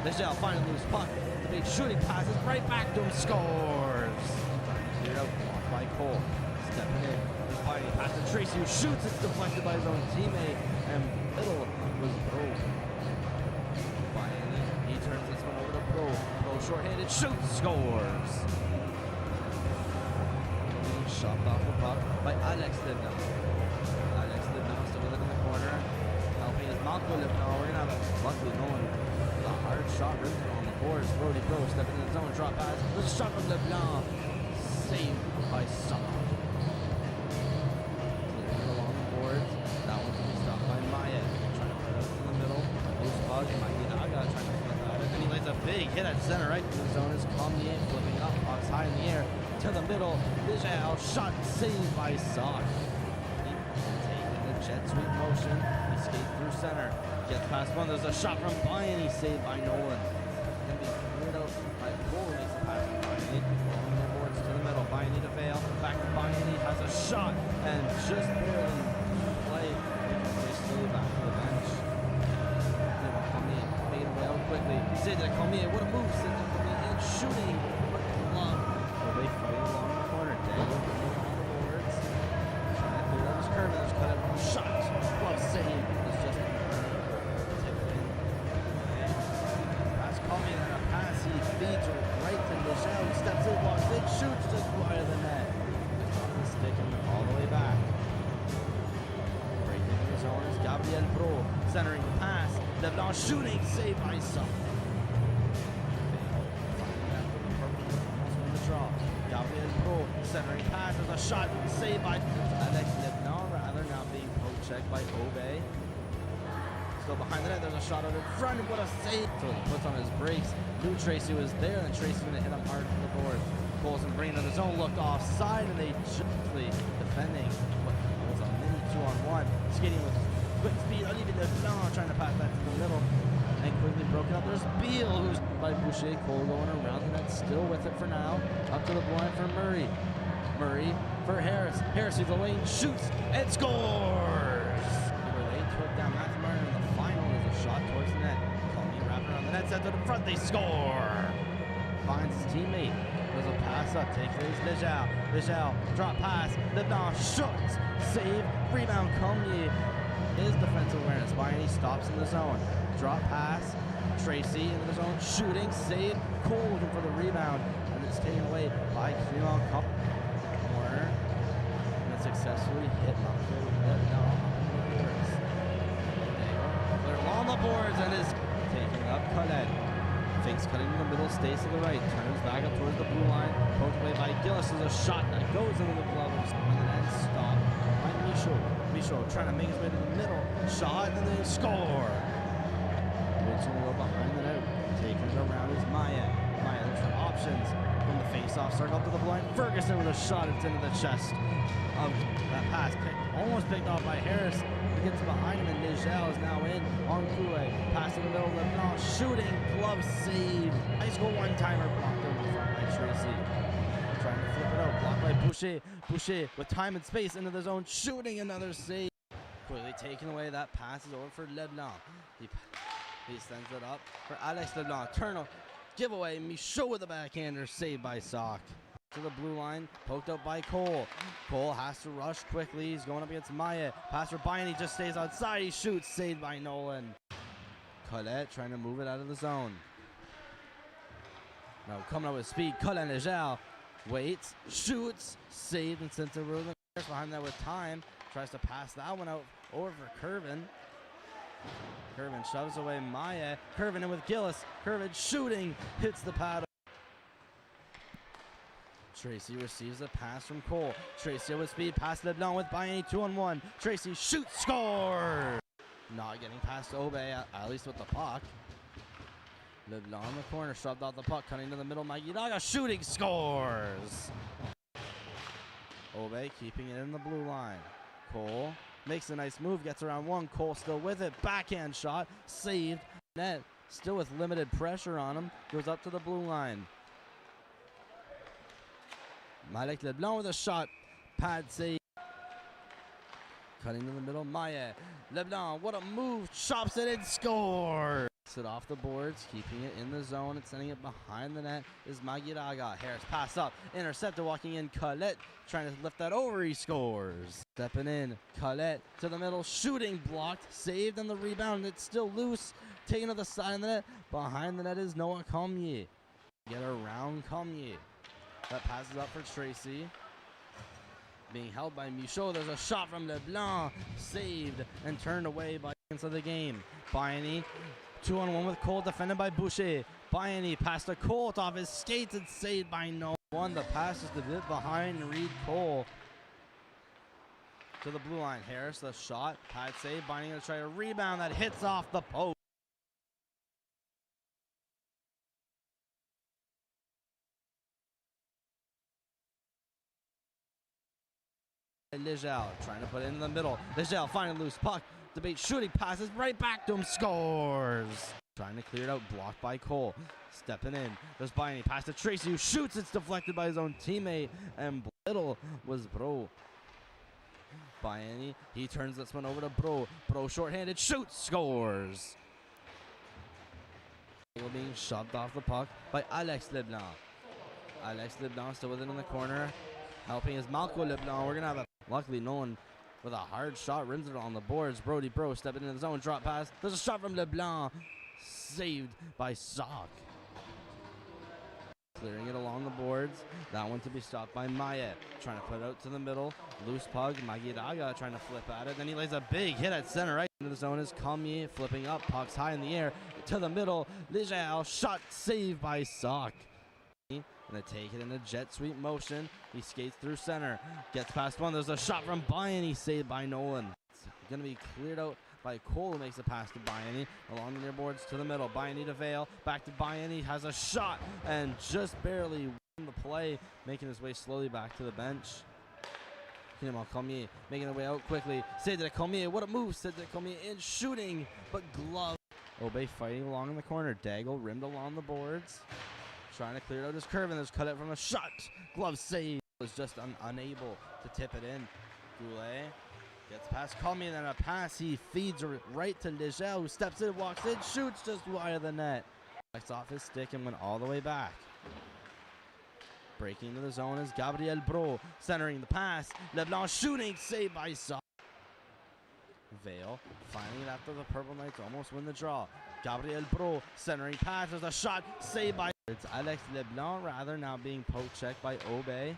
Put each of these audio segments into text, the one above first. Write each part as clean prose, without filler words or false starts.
Lejeune finally loose puck. The big shooting passes right back to him. Scores. Cleared out. Blocked by Cole. Stepping in. He's fighting. Pass to Tracy, who shoots. It's deflected by his own teammate. And middle was Pro. Finally, he turns this one over to Pro. Pro short-handed shoots. Scores. Shoved off the puck by Alex Libna. Alex Libna still with it in the corner. Helping his Moncton Libna. We're going to have a luckily going with a hard shot written on the boards. Brody Pro stepping in the zone. Drop pass. There's a shot from Libna. Saved by Summer. Clearing it along the boards. That one can be stopped by Maya. Trying to put it out in the middle. Loose puck. Naga trying to flip at it. And he lays a big hit at center right to the zone. Is Cormier flipping up. Puck's high in the air. To the middle, Lejeune shot saved by Sock. Taking the jet sweep motion, he skates through center, gets past one. There's a shot from Bayani, saved by Nolan. Can be cleared out by Cole, makes the pass from Bayani. Along the boards to the middle, Bayani to fail. Back to Bayani, has a shot and just barely play. They slowly back to the bench. Cormier made it out quickly. Cedric Cormier, what a move! Cedric Cormier shooting, but glove. They fight along the corner. Daniel on the boards. Trying to clear out his curve. There's cut out shot. Glove save. It's just tip it in. That's Cormier on a pass. He feeds her right to Lejeune. He steps in, walks in, shoots just wide of the net. He's sticking all the way back. Breaking in the zone is Gabriel Pro. Centering the pass. Leblanc shooting. Saved by Summer. Gabriel Pro centering pass. There's a shot saved by Alex Leblanc, rather not being poke-checked by Obey. Still behind the net, there's a shot out in front. What a save! So he puts on his brakes. Knew Tracy was there, and Tracy's going to hit him hard from the board. Colson bringing it to the zone, looked offside, and they gently defending what was a mini 2-on-1. Skating with quick speed. Olivier Leblanc trying to pass that to the middle. And quickly broken up. There's Beal, who's by Boucher. Cole going around the net, still with it for now. Up to the blind for Murray. Murray for Harris. Harris sees the lane, shoots, and scores! They took down Matthew Martin in the final. There's a shot towards the net. Cormier wrapping around the net, sets it in front. They score! Finds his teammate. There's a pass up. Takes it. Lejeune. Lejeune. Drop pass. Leblanc shoots. Save. Rebound. Cormier. His defensive awareness. Bayani stops in the zone. Drop pass, Tracy into the zone, shooting, save, Cole looking for the rebound, and it's taken away by Cleveland Cup corner, and it successfully hit Moncton. They're along the boards and is taking up Colette. Fakes cutting in the middle, stays to the right, turns back up towards the blue line, poked away by Gillis. There's a shot that goes into the glove and then stopped by Michaud. Michaud trying to make his way to the middle, shot, and then score. Woods will go behind the net, taking it around is Maya. Maya looks for options from the face-off circle up to the blind. Ferguson with a shot, it's into the chest of that pass. Almost picked off by Harris. He gets behind him, and Nigel is now in on Coué. Pass in the middle, Leblanc shooting, glove save. High school one-timer blocked over the front by Tracy. Trying to flip it out, blocked by Boucher. Boucher with time and space into the zone, shooting another save. Quickly taken away, that pass is over for Leblanc. He sends it up for Alex Leblanc. Turnover, giveaway. Michaud with the backhander, saved by Sock. To the blue line, poked out by Cole. Cole has to rush quickly. He's going up against Maya. Pass for Bayani, just stays outside. He shoots, saved by Nolan. Colette trying to move it out of the zone. Now coming up with speed, Colette Lejeune waits, shoots, saved, and sent to Ruben. Behind that with time, tries to pass that one out over for Curvin. Curvin shoves away Maya. Curvin in with Gillis. Curvin shooting, hits the paddle. Tracy receives a pass from Cole. Tracy with speed, pass Leblanc with Bayani 2-on-1. Tracy shoots, score! Not getting past Obey, at least with the puck. Leblanc in the corner, shoved out the puck, cutting to the middle. Magidaga shooting, scores! Obey keeping it in the blue line. Cole makes a nice move, gets around one. Cole still with it. Backhand shot, saved. Net still with limited pressure on him. Goes up to the blue line. Malik Leblanc with a shot. Pad save. Cutting to the middle. Maya. Leblanc, what a move. Chops it in, scores. It off the boards, keeping it in the zone and sending it behind the net is Magiraga. Harris pass up, intercepted, walking in Colette, trying to lift that over, he scores. Stepping in, Colette to the middle, shooting, blocked, saved, and the rebound, it's still loose, taken to the side of the net. Behind the net is Noah Commier. Get around Commier. That passes up for Tracy. Being held by Michaud, there's a shot from LeBlanc, saved and turned away by the of the game. Bayani 2-on-1 with Cole, defended by Boucher. Bayani passed to Colt off his skates and saved by no one. The pass is a bit behind Reed Cole. To the blue line, Harris, the shot, pad save, Bayani going to try a rebound that hits off the post. Legel trying to put it in the middle. Legel finding loose puck. Debate shooting, passes right back to him, scores. Trying to clear it out, blocked by Cole. Stepping in, there's Bayani, pass to Tracy, who shoots. It's deflected by his own teammate, and little was Bro. Bayani, he turns this one over to Bro. Bro shorthanded, shoots, scores. Being shoved off the puck by Alex Leblanc. Alex Leblanc still with it in the corner. Helping is Malco Leblanc. We're going to have a, luckily Nolan with a hard shot, rims it on the boards. Brody Bro stepping in the zone, drop pass. There's a shot from Leblanc, saved by Sock. Clearing it along the boards. That one to be stopped by Maya. Trying to put it out to the middle. Loose puck. Magiraga trying to flip at it. Then he lays a big hit at center right into the zone. Is Commier flipping up. Puck's high in the air to the middle. Legel shot, saved by Sock. Gonna take it in a jet sweep motion. He skates through center, gets past one. There's a shot from Bayani, saved by Nolan. It's gonna be cleared out by Cole, who makes a pass to Bayani along the near boards to the middle. Bayani to Vale, back to Bayani, has a shot and just barely won the play, making his way slowly back to the bench. Commier making their way out quickly. Cedric Commier, what a move! Cedric Commier in shooting, but glove. Obey fighting along in the corner. Daigle rimmed along the boards. Trying to clear out his curve, and there's cut it from a shot. Glove save. Was just unable to tip it in. Goulet gets past Comey, and then a pass. He feeds right to Legel, who steps in, walks in, shoots just wide of the net. Backs off his stick and went all the way back. Breaking into the zone is Gabriel Bro, centering the pass. Leblanc shooting, saved by Saw. Vale finding it after the Purple Knights almost win the draw. Gabriel Bro centering pass. There's a shot, saved by. It's Alex Leblanc rather, now being poke checked by Obey.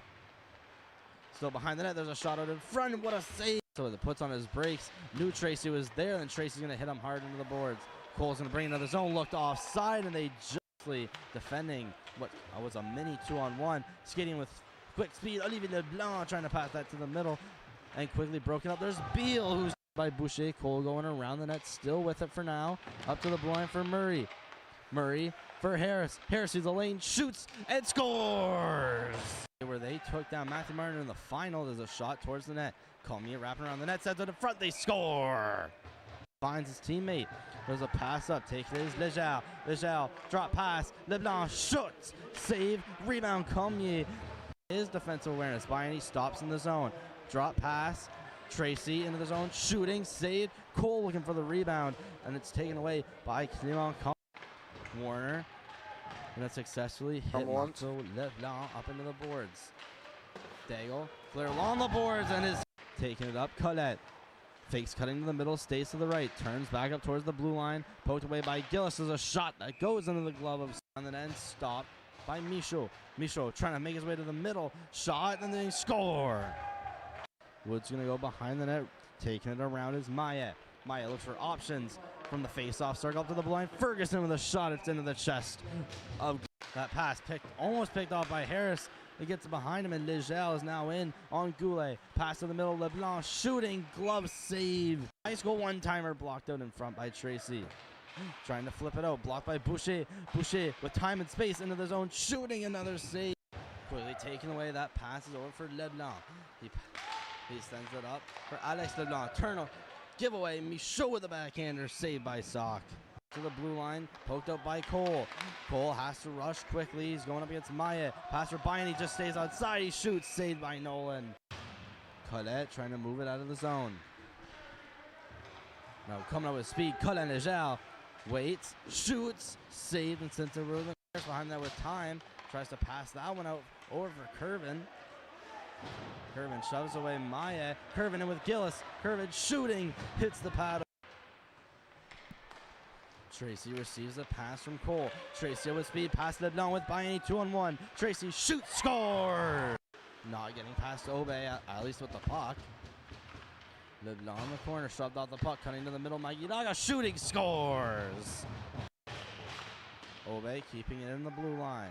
Still behind the net, there's a shot out in front, what a save! So it puts on his brakes, knew Tracy was there, and Tracy's going to hit him hard into the boards. Cole's going to bring another zone, looked offside, and they justly defending what was a mini 2-on-1, skating with quick speed. Olivier Leblanc trying to pass that to the middle, and quickly broken up. There's Beal, who's by Boucher. Cole going around the net, still with it for now, up to the blue line for Murray. Murray for Harris. Harris sees the lane, shoots, and scores! Where they took down Matthew Martin in the final. There's a shot towards the net. Commier wrapping around the net, sets it in front, they score! Finds his teammate. There's a pass up, take it is Legel. Legel, drop pass, Leblanc shoots, save, rebound Commier. His defensive awareness, Bayani stops in the zone. Drop pass, Tracy into the zone, shooting, saved. Cole looking for the rebound, and it's taken away by Clement. Warner gonna successfully hit Leblanc up into the boards. Daigle clear along the boards and is taking it up. Colette fakes cutting to the middle, stays to the right, turns back up towards the blue line, poked away by Gillis. There's a shot that goes into the glove of and then stopped by Michaud. Michaud trying to make his way to the middle, shot and then score. Wood's gonna go behind the net, taking it around is Maya. Maya looks for options from the face-off circle up to the blind. Ferguson with a shot. It's into the chest of that pass. Almost picked off by Harris. He gets behind him, and Legel is now in on Goulet. Pass to the middle. Leblanc shooting. Glove save. High school one-timer blocked out in front by Tracy. Trying to flip it out. Blocked by Boucher. Boucher with time and space into the zone. Shooting another save. Quickly taken away. That pass is over for Leblanc. He sends it up for Alex Leblanc. Turnover. Giveaway, Michaud with the backhander, saved by Sock. To the blue line, poked out by Cole. Cole has to rush quickly. He's going up against Maya. Pass for Bayani, just stays outside. He shoots, saved by Nolan. Colette trying to move it out of the zone. Now coming up with speed, Colette Legel. waits, shoots, saved, and sent to Ruben. Behind that with time, tries to pass that one out over for Curvin. Curvin shoves away Maya. Curvin in with Gillis. Curvin shooting, hits the pad. Tracy receives a pass from Cole. Tracy with speed, pass LeBlanc with Bayani 2-on-1. Tracy shoots, score! Not getting past Obe, at least with the puck. LeBlanc in the corner, shoved off the puck, cutting to the middle. Magiraga shooting, scores! Obe keeping it in the blue line.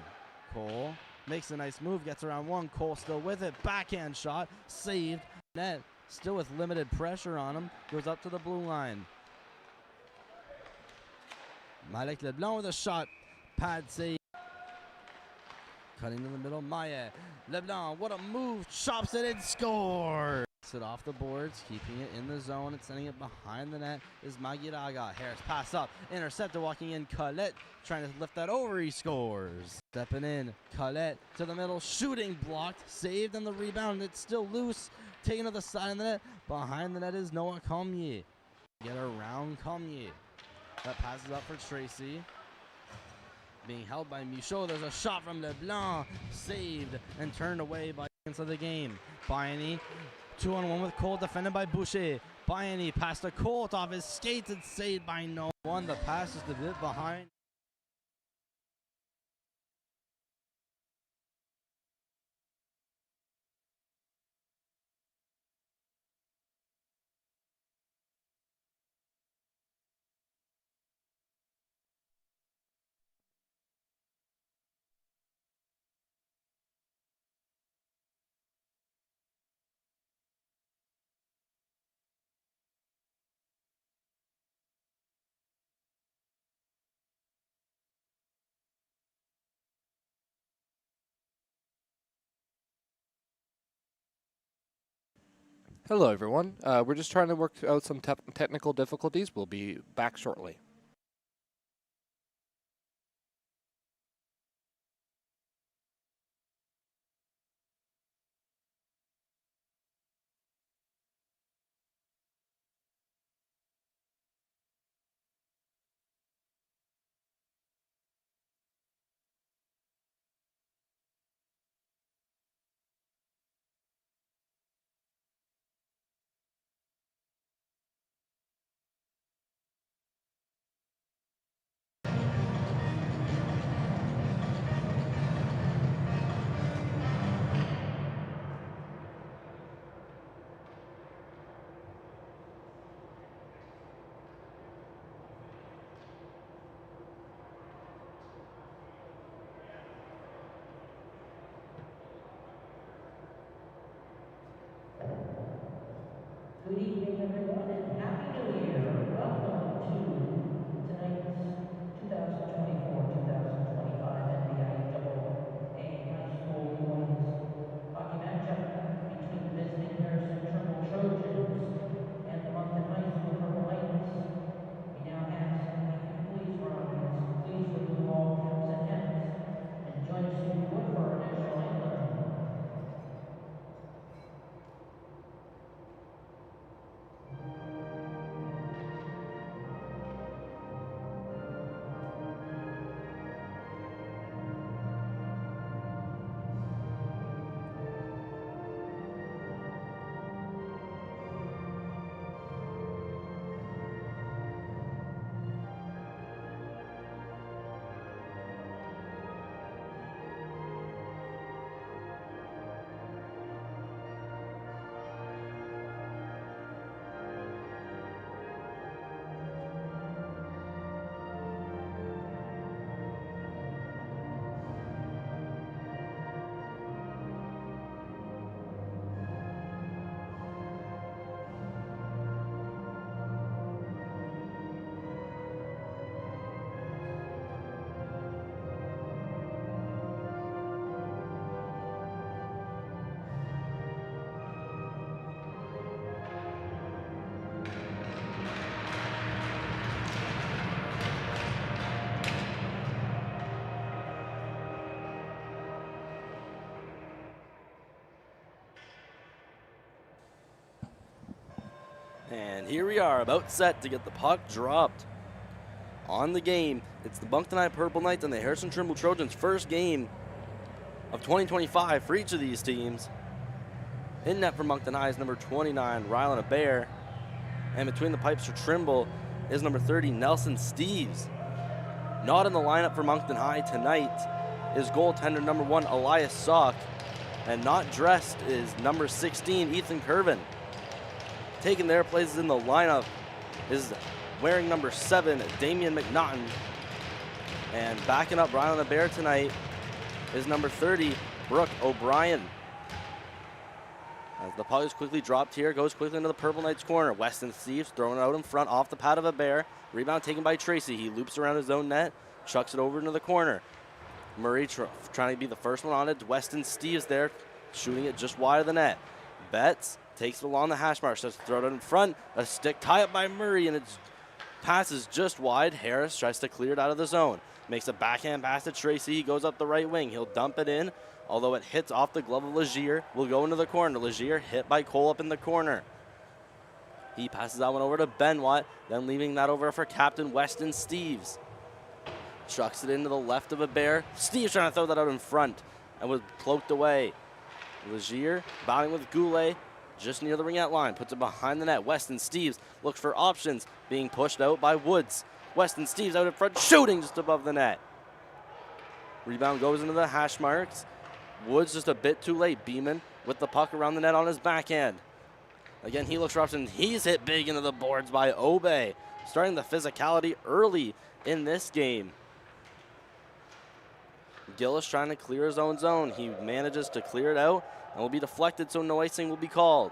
Cole makes a nice move, gets around one. Cole still with it, backhand shot, saved. Net still with limited pressure on him, goes up to the blue line. Malik LeBlanc with a shot, pad save. Cutting in the middle, Maya. LeBlanc, what a move, chops it in, score! It off the boards, keeping it in the zone and sending it behind the net is Magiraga. Harris pass up, interceptor walking in, Colette trying to lift that over, he scores. Stepping in, Colette to the middle, shooting, blocked, saved, and the rebound, it's still loose, taken to the side of the net. Behind the net is Noah Comye. Get around Comye. That passes up for Tracy. Being held by Michaud. There's a shot from LeBlanc. Saved and turned away by of the game. Bayani 2-on-1 with Cole, defended by Boucher. Bayani passed to Colt off his skates and saved by no one. The pass is a bit behind. Hello, everyone. We're just trying to work out some technical difficulties. We'll be back shortly. Good evening, everyone, and Happy New Year. Welcome to tonight's 2024-2025 NBIAA High School Boys hockey matchup between the visiting Harrison Trimble Trojans and the Moncton High School Purple Knights. We now have some if you please rise, please remove all caps and hats, and join us if you would for our national anthem. And here we are, about set to get the puck dropped. on the game. It's the Moncton High Purple Knights and the Harrison Trimble Trojans' first game of 2025 for each of these teams. In net for Moncton High is number 29, Rylan Abair. And between the pipes for Trimble is number 30, Nelson Steves. Not in the lineup for Moncton High tonight is goaltender number 1, Elias Sock. And not dressed is number 16, Ethan Curvin. Taking their places in the lineup is wearing number 7, Damian McNaughton. And backing up Rylan Abair tonight is number 30, Brooke O'Brien. As the puck is quickly dropped here, goes quickly into the Purple Knights corner. Weston Steves throwing it out in front off the pad of Abair. Rebound taken by Tracy. He loops around his own net, chucks it over into the corner. Murray trying to be the first one on it. Weston Steves there, shooting it just wide of the net. Betts takes it along the hash mark, starts to throw it in front. A stick tie up by Murray, and it passes just wide. Harris tries to clear it out of the zone. Makes a backhand pass to Tracy. He goes up the right wing. He'll dump it in, although it hits off the glove of Legier. Will go into the corner. Legier hit by Cole up in the corner. He passes that one over to Benoit, then leaving that over for Captain Weston Steves. Chucks it into the left of Abair. Steves trying to throw that out in front and was cloaked away. Legier battling with Goulet just near the ringette line. Puts it behind the net. Weston Steves looks for options, being pushed out by Woods. Weston Steves out in front, shooting just above the net. Rebound goes into the hash marks. Woods just a bit too late. Beeman with the puck around the net on his backhand. Again, he looks for options. He's hit big into the boards by Obey. Starting the physicality early in this game. Gillis trying to clear his own zone. He manages to clear it out and will be deflected, so no icing will be called.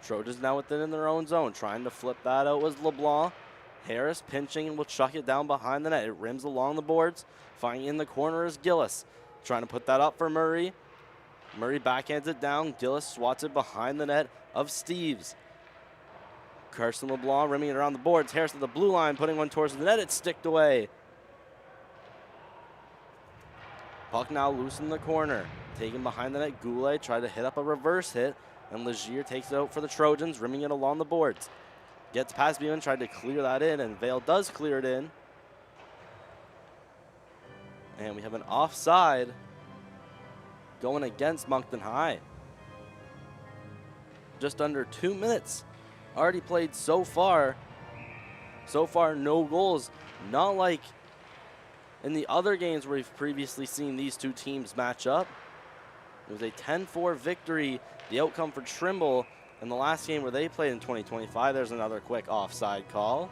Trojans now within their own zone. Trying to flip that out was LeBlanc. Harris pinching and will chuck it down behind the net. It rims along the boards. Finding in the corner is Gillis. Trying to put that up for Murray. Murray backhands it down. Gillis swats it behind the net of Steves. Carson LeBlanc rimming it around the boards. Harris at the blue line, putting one towards the net. It's sticked away. Puck now loose in the corner. Taken behind the net. Goulet tried to hit up a reverse hit, and Legier takes it out for the Trojans, rimming it along the boards. Gets past Beeman, tried to clear that in, and Vale does clear it in. And we have an offside going against Moncton High. Just under 2 minutes already played so far. So far, no goals. Not like in the other games where we've previously seen these two teams match up. It was a 10-4 victory, the outcome for Trimble in the last game where they played in 2025. There's another quick offside call.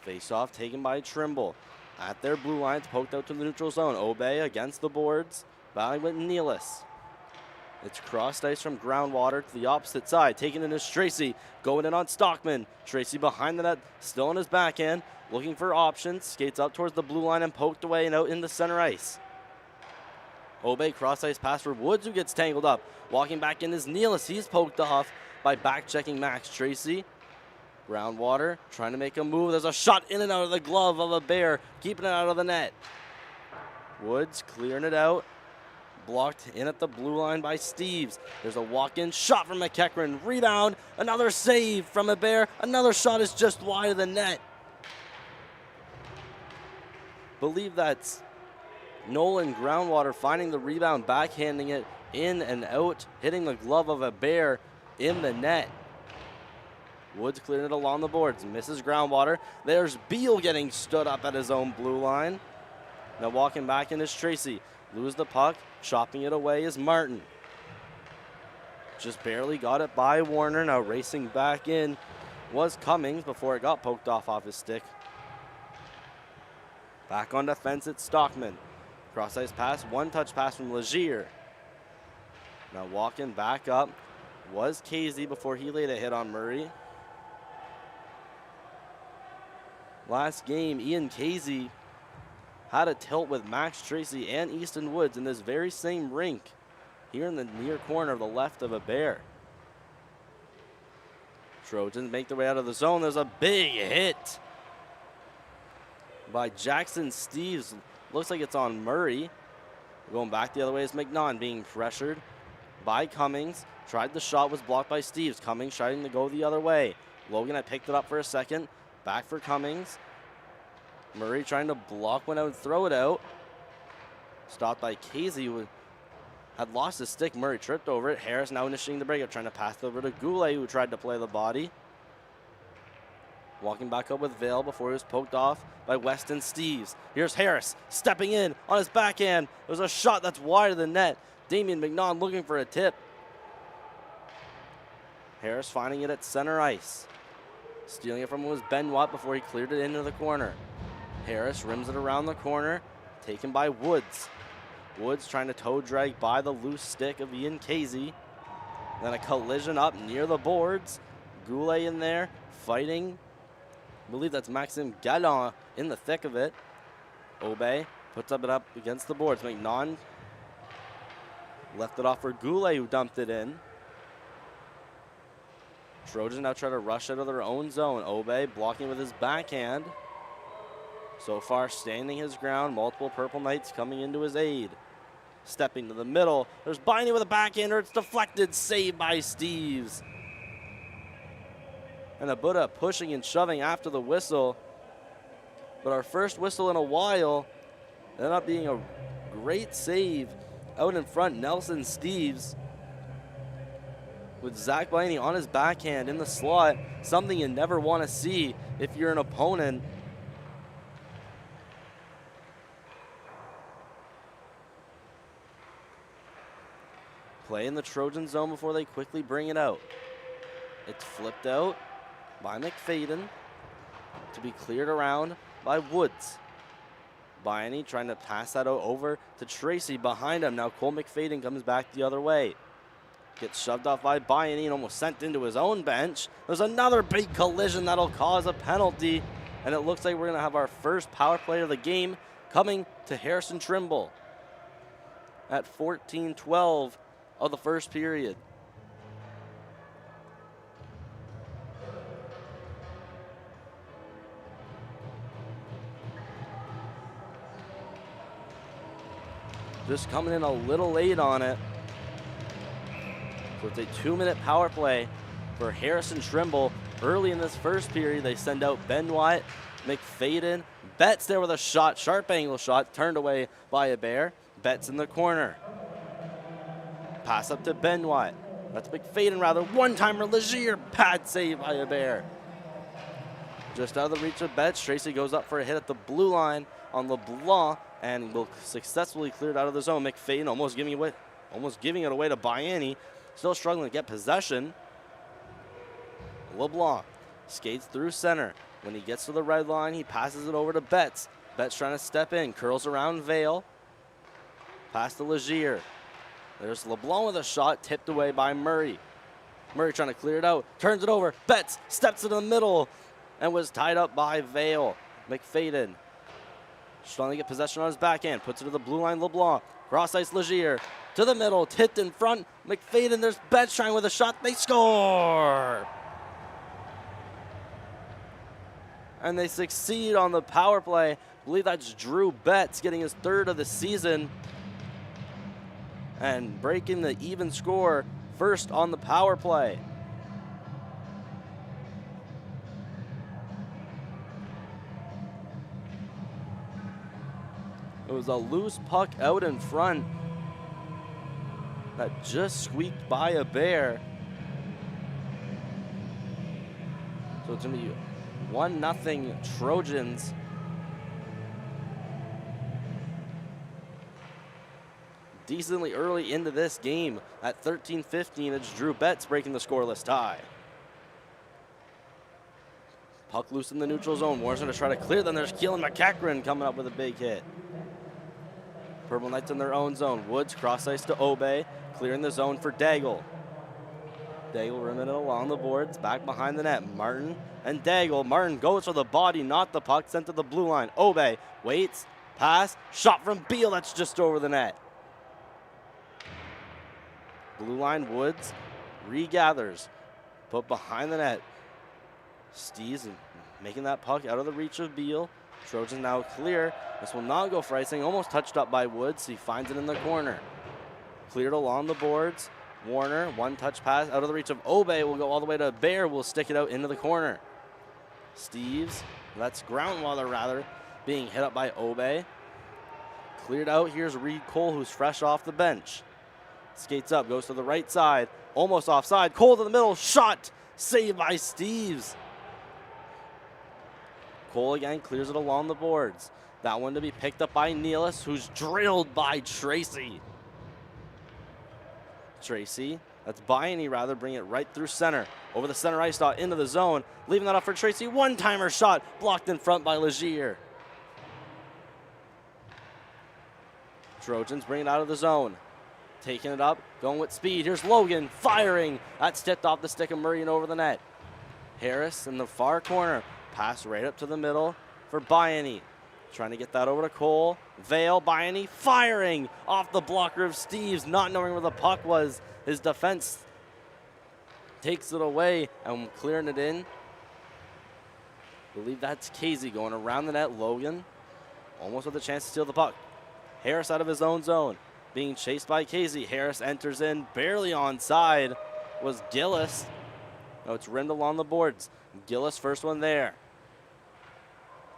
Face-off taken by Trimble. At their blue line, it's poked out to the neutral zone. Obey against the boards, battling with Nealis. It's crossed ice from Groundwater to the opposite side. Taken in is Tracy, going in on Stockman. Tracy behind the net, still on his backhand, looking for options. Skates up towards the blue line and poked away and out into center ice. Obey cross ice pass for Woods, who gets tangled up. Walking back in is Nealis. He's poked off by back-checking Max Tracy. Groundwater trying to make a move. There's a shot in and out of the glove of Abair, keeping it out of the net. Woods clearing it out. Blocked in at the blue line by Steves. There's a walk-in shot from McEachran. Rebound. Another save from Abair. Another shot is just wide of the net. Believe that's Nolan Groundwater finding the rebound, backhanding it in and out, hitting the glove of Abair in the net. Woods clearing it along the boards. Misses Groundwater. There's Beal getting stood up at his own blue line. Now walking back in is Tracy. Lose the puck. Chopping it away is Martin. Just barely got it by Warner. Now racing back in was Cummings before it got poked off his stick. Back on defense, it's Stockman. Cross ice pass. One touch pass from Legier. Now walking back up was Casey before he laid a hit on Murray. Last game, Ian Casey had a tilt with Max Tracy and Easton Woods in this very same rink here in the near corner of the left of Abair. Trojans make their way out of the zone. There's a big hit by Jackson Steves, Looks like it's on Murray. Going back the other way is McNaughton being pressured by Cummings. Tried the shot, was blocked by Steves. Cummings trying to go the other way. Logan had picked it up for a second. Back for Cummings. Murray trying to block one out and throw it out. Stopped by Casey, who had lost his stick. Murray tripped over it. Harris now initiating the breakup, trying to pass it over to Goulet, who tried to play the body. Walking back up with Vale before he was poked off by Weston Steves. Here's Harris stepping in on his backhand. There's a shot that's wide of the net. Damian McNaughton looking for a tip. Harris finding it at center ice. Stealing it from him was Benoit before he cleared it into the corner. Harris rims it around the corner, taken by Woods. Woods trying to toe drag by the loose stick of Ian Casey. Then a collision up near the boards. Goulet in there fighting. I believe that's Maxime Gallon in the thick of it. Obey puts it up against the boards. McNaughton left it off for Goulet, who dumped it in. Trojans now try to rush out of their own zone. Obey blocking with his backhand. So far standing his ground. Multiple Purple Knights coming into his aid. Stepping to the middle. There's Biney with a backhander. It's deflected. Saved by Steves. And a bit of pushing and shoving after the whistle. But our first whistle in a while ended up being a great save out in front. Nelson Steves with Zach Biney on his backhand in the slot. Something you never want to see if you're an opponent. Play in the Trojan zone before they quickly bring it out. It's flipped out by McFadden to be cleared around by Woods. Biney trying to pass that over to Tracy behind him. Now Cole McFadden comes back the other way. Gets shoved off by Biney and almost sent into his own bench. There's another big collision that'll cause a penalty. And it looks like we're going to have our first power play of the game coming to Harrison Trimble at 14-12 of the first period. Just coming in a little late on it. So it's a 2-minute power play for Harrison Trimble. Early in this first period, they send out Benoit, McFadden. Betts there with a shot, sharp angle shot, turned away by a bear. Betts in the corner. Pass up to Benoit. That's McFadden rather. One-timer, Legier, pad save by a bear. Just out of the reach of Betts, Tracy goes up for a hit at the blue line on LeBlanc and will successfully clear it out of the zone. McFadden almost giving it away to Biani. Still struggling to get possession. LeBlanc skates through center. When he gets to the red line, he passes it over to Betts. Betts trying to step in, curls around Vale. Pass to Legier. There's LeBlanc with a shot, tipped away by Murray. Murray trying to clear it out, turns it over. Betts steps into the middle and was tied up by Vale. McFadden trying to get possession on his backhand, puts it to the blue line. LeBlanc, cross ice Legier, to the middle, tipped in front. McFadden, there's Betts trying with a shot. They score! And they succeed on the power play. I believe that's Drew Betts getting his third of the season and breaking the even score first on the power play. It was a loose puck out in front that just squeaked by a bear. So it's going to be 1-0 Trojans. Decently early into this game at 13-15. It's Drew Betts breaking the scoreless tie. Puck loose in the neutral zone. Warren's going to try to clear. Then there's Keelan McEachran coming up with a big hit. Purple Knights in their own zone. Woods cross ice to Obey, clearing the zone for Daigle. Daigle rimming it along the boards, back behind the net. Martin and Daigle. Martin goes for the body, not the puck, sent to the blue line. Obey waits, pass, shot from Beal, that's just over the net. Blue line, Woods regathers, put behind the net. Steves making that puck out of the reach of Beal. Trojans now clear. This will not go for icing. Almost touched up by Woods. He finds it in the corner. Cleared along the boards. Warner, one touch pass out of the reach of Obey. Will go all the way to Bear. Will stick it out into the corner. Steves, that's Groundwater rather, being hit up by Obey. Cleared out. Here's Reed Cole, who's fresh off the bench. Skates up, goes to the right side. Almost offside. Cole to the middle. Shot. Saved by Steves. Cole again clears it along the boards. That one to be picked up by Nealis, who's drilled by Tracy. Tracy, that's Bayani rather, bring it right through center. Over the center ice dot into the zone. Leaving that up for Tracy. One-timer shot blocked in front by Legier. Trojans bring it out of the zone. Taking it up, going with speed. Here's Logan firing. That's tipped off the stick of Murray and over the net. Harris in the far corner. Pass right up to the middle for Bayani. Trying to get that over to Cole. Vale, Bayani firing off the blocker of Steves, not knowing where the puck was. His defense takes it away and clearing it in. I believe that's Casey going around the net. Logan almost with a chance to steal the puck. Harris out of his own zone, being chased by Casey. Harris enters in, barely onside was Gillis. No, it's rimmed along the boards. Gillis first one there.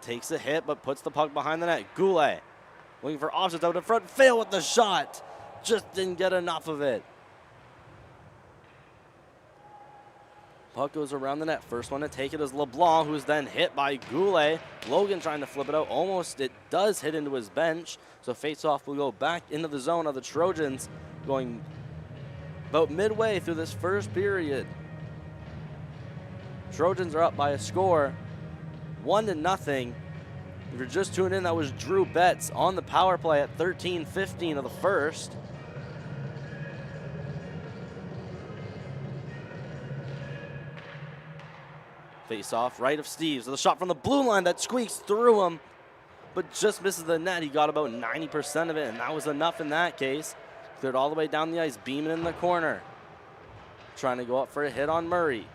Takes a hit, but puts the puck behind the net. Goulet looking for options out in front. Fail with the shot. Just didn't get enough of it. Puck goes around the net. First one to take it is LeBlanc, who's then hit by Goulet. Logan trying to flip it out. Almost it does hit into his bench. So face-off will go back into the zone of the Trojans, going about midway through this first period. Trojans are up by a score, 1-0. If you're just tuning in, that was Drew Betts on the power play at 13:15 of the first. Face off right of Steves. The shot from the blue line that squeaks through him, but just misses the net. He got about 90% of it, and that was enough in that case. Cleared all the way down the ice, Beeman in the corner. Trying to go up for a hit on Murray.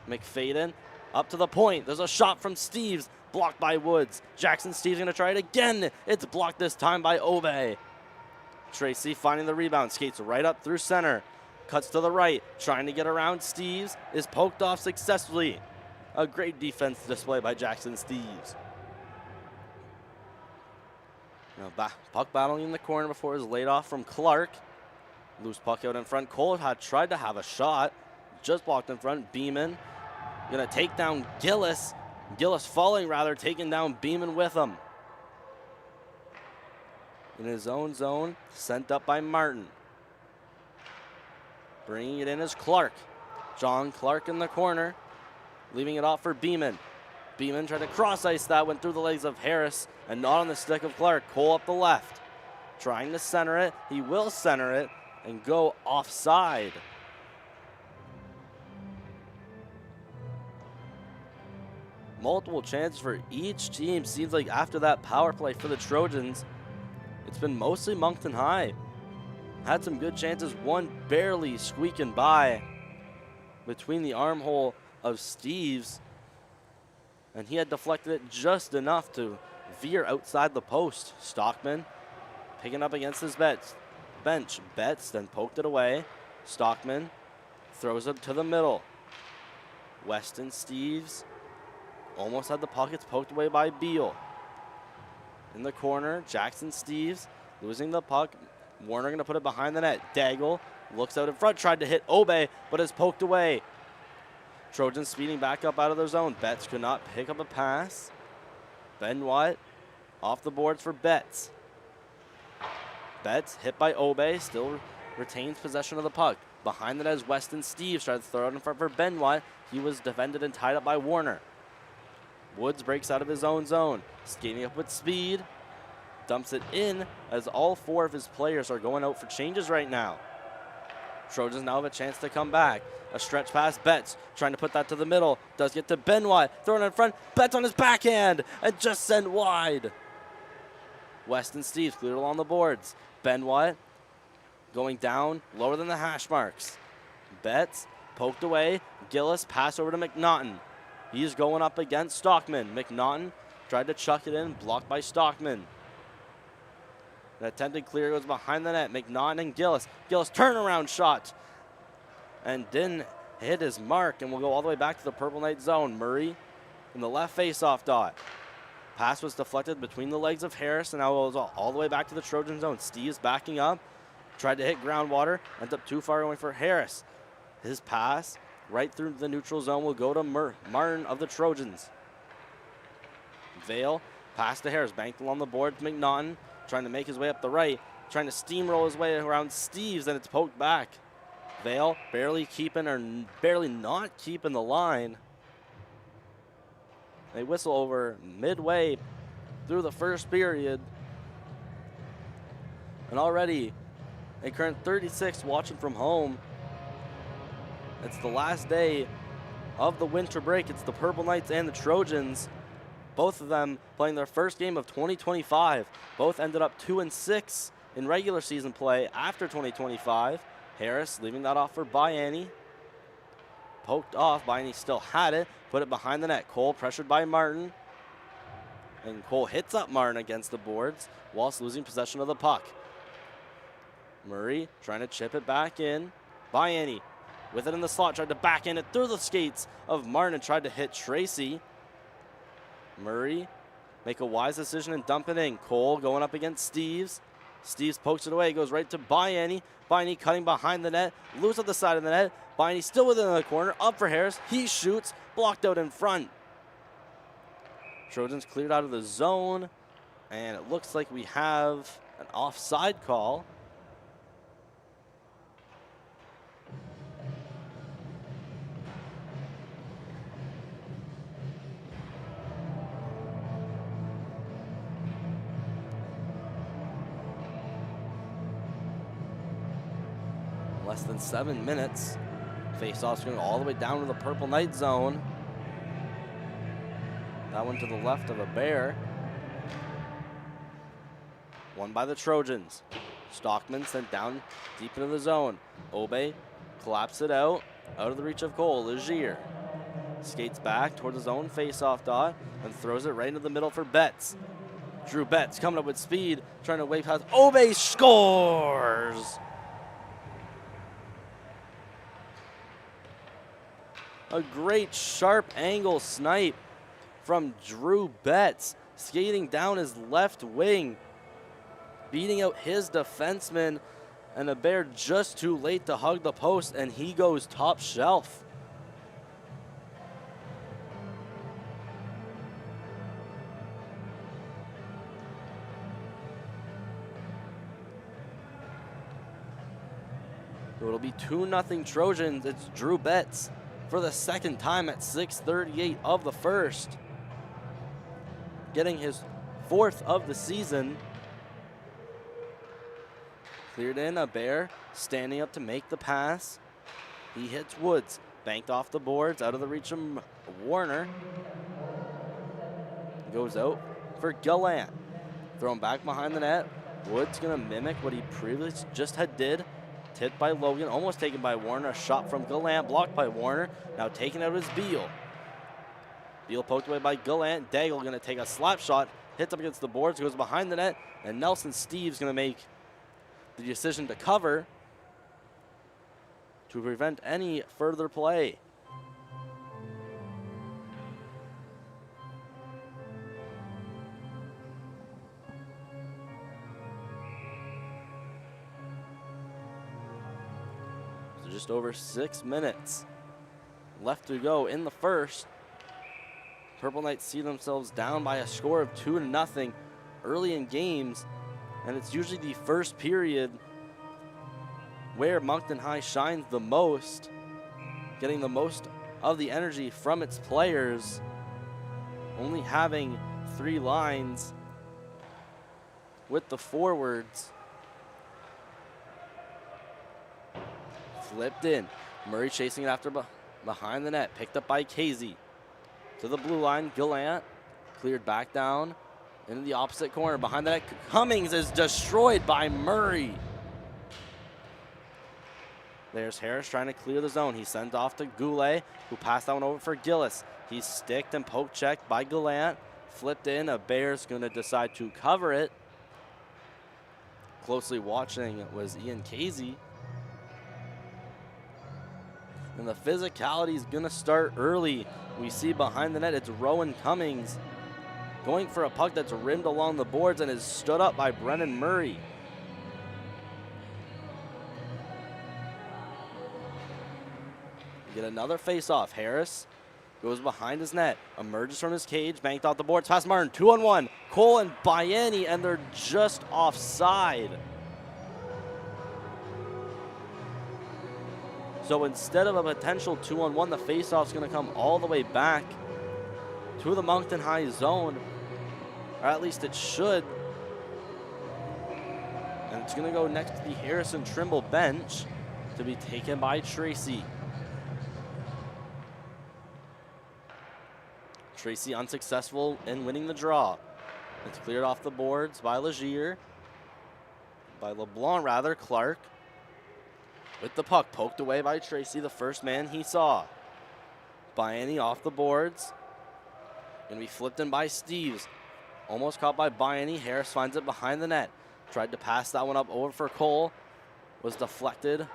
McFadden up to the point. There's a shot from Steves, blocked by Woods. Jackson Steves going to try it again. It's blocked this time by Obey. Tracy finding the rebound, skates right up through center. Cuts to the right, trying to get around Steves. Is poked off successfully. A great defense display by Jackson Steves. Now puck battling in the corner before it was laid off from Clark. Loose puck out in front. Cole had tried to have a shot. Just blocked in front. Beeman going to take down Gillis. Gillis falling rather, taking down Beeman with him. In his own zone, sent up by Martin. Bringing it in is Clark. John Clark in the corner, leaving it off for Beeman. Beeman tried to cross ice that, went through the legs of Harris and not on the stick of Clark. Cole up the left, trying to center it. He will center it and go offside. Multiple chances for each team. Seems like after that power play for the Trojans, it's been mostly Moncton High. Had some good chances, one barely squeaking by between the armhole of Steves, and he had deflected it just enough to veer outside the post. Stockman picking up against his bench. Betts then poked it away. Stockman throws it to the middle. Weston Steves almost had the pockets poked away by Beal. In the corner, Jackson Steves losing the puck. Warner going to put it behind the net. Daigle looks out in front, tried to hit Obey, but is poked away. Trojans speeding back up out of their zone. Betts could not pick up a pass. Benoit off the boards for Betts. Betts hit by Obey, still retains possession of the puck. Behind the net is Weston Steves, tried to throw it in front for Benoit. He was defended and tied up by Warner. Woods breaks out of his own zone, skating up with speed, dumps it in as all four of his players are going out for changes right now. Trojans now have a chance to come back. A stretch pass, Betts trying to put that to the middle. Does get to Benoit, throwing it in front. Betts on his backhand and just sent wide. Weston Steves cleared along the boards. Benoit going down lower than the hash marks. Betts poked away. Gillis pass over to McNaughton. He's going up against Stockman. McNaughton tried to chuck it in, blocked by Stockman. An attempted clear goes behind the net. McNaughton and Gillis. Gillis turnaround shot and didn't hit his mark, and will go all the way back to the Purple Knight zone. Murray in the left face-off dot. Pass was deflected between the legs of Harris, and now it goes all the way back to the Trojan zone. Steve's backing up, tried to hit groundwater, ends up too far going for Harris. His pass right through the neutral zone will go to Martin of the Trojans. Vale, pass to Harris, banked along the board to McNaughton, trying to make his way up the right, trying to steamroll his way around Steves, and it's poked back. Vale barely not keeping the line. They whistle over midway through the first period. And already a current 36 watching from home. It's the last day of the winter break. It's the Purple Knights and the Trojans. Both of them playing their first game of 2025. Both ended up 2-6 in regular season play after 2025. Harris leaving that off for Bayani. Poked off. Bayani still had it. Put it behind the net. Cole pressured by Martin. And Cole hits up Martin against the boards whilst losing possession of the puck. Murray trying to chip it back in. Bayani with it in the slot. Tried to back in it through the skates of Martin and tried to hit Tracy. Murray make a wise decision and dump it in. Cole going up against Steves. Steves pokes it away, goes right to Bayani. Bayani cutting behind the net, loose at the side of the net. Bayani still within the corner, up for Harris. He shoots, blocked out in front. Trojans cleared out of the zone, and it looks like we have an offside call. Less than 7 minutes. Face-off's going all the way down to the Purple Knight zone. That one to the left of a bear. Won by the Trojans. Stockman sent down deep into the zone. Obe collapsed it out of the reach of Cole. Legier skates back towards his own face-off dot and throws it right into the middle for Betts. Drew Betts coming up with speed, trying to wave past. Obe scores! A great sharp angle snipe from Drew Betts, skating down his left wing, beating out his defenseman, and a bear just too late to hug the post, and he goes top shelf. So it'll be 2-0 Trojans. It's Drew Betts for the second time at 6:38 of the first, getting his 4th of the season. Cleared in, a bear standing up to make the pass. He hits Woods, banked off the boards, out of the reach of Warner. Goes out for Gallant. Thrown back behind the net. Woods gonna mimic what he previously just did. Tipped by Logan, almost taken by Warner. A shot from Gallant, blocked by Warner. Now taken out is Beal. Beal poked away by Gallant. Daigle gonna take a slap shot, hits up against the boards, goes behind the net, and Nelson Steve's gonna make the decision to cover to prevent any further play. So just over 6 minutes left to go in the first. Purple Knights see themselves down by a score of 2-0 early in games, and it's usually the first period where Moncton High shines the most, getting the most of the energy from its players, only having 3 lines with the forwards. Flipped in. Murray chasing it after behind the net, picked up by Casey. To the blue line, Gallant cleared back down into the opposite corner. Behind the net, Cummings is destroyed by Murray. There's Harris trying to clear the zone. He sends off to Goulet, who passed that one over for Gillis. He's sticked and poke checked by Gallant. flipped in. A Bear's going to decide to cover it. Closely watching was Ian Casey. And the physicality is going to start early. We see behind the net, it's Rowan Cummings going for a puck that's rimmed along the boards and is stood up by Brennan Murray. Get another face-off. Harris goes behind his net, emerges from his cage, banked off the boards, past Martin, 2-on-1. Cole and Bayani, and they're just offside. So instead of a potential 2-on-1, the face-off's going to come all the way back to the Moncton High zone, or at least it should. And it's going to go next to the Harrison Trimble bench to be taken by Tracy. Tracy unsuccessful in winning the draw. It's cleared off the boards by LeBlanc rather, Clark. With the puck poked away by Tracy, the first man he saw. Bayani off the boards. Gonna be flipped in by Steves. Almost caught by Bayani. Harris finds it behind the net. Tried to pass that one up over for Cole. Was deflected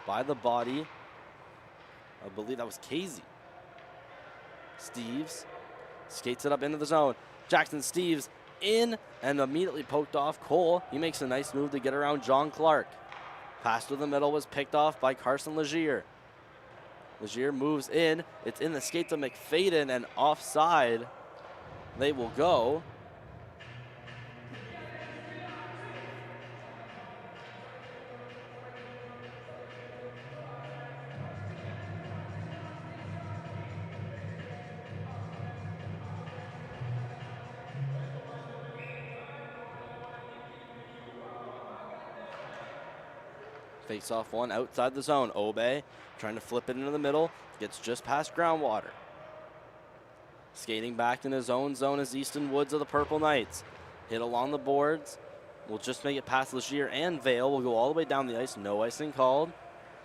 by the body. I believe that was Casey. Steves skates it up into the zone. Jackson Steves in and immediately poked off Cole. He makes a nice move to get around John Clark. Pass to the middle was picked off by Carson Legier. Legier moves in. It's in the skates of McFadden and offside. They will go. Face-off one outside the zone. Obey trying to flip it into the middle. Gets just past Groundwater. Skating back in his own zone is Easton Woods of the Purple Knights. Hit along the boards. Will just make it past Legier and Vale. Will go all the way down the ice. No icing called.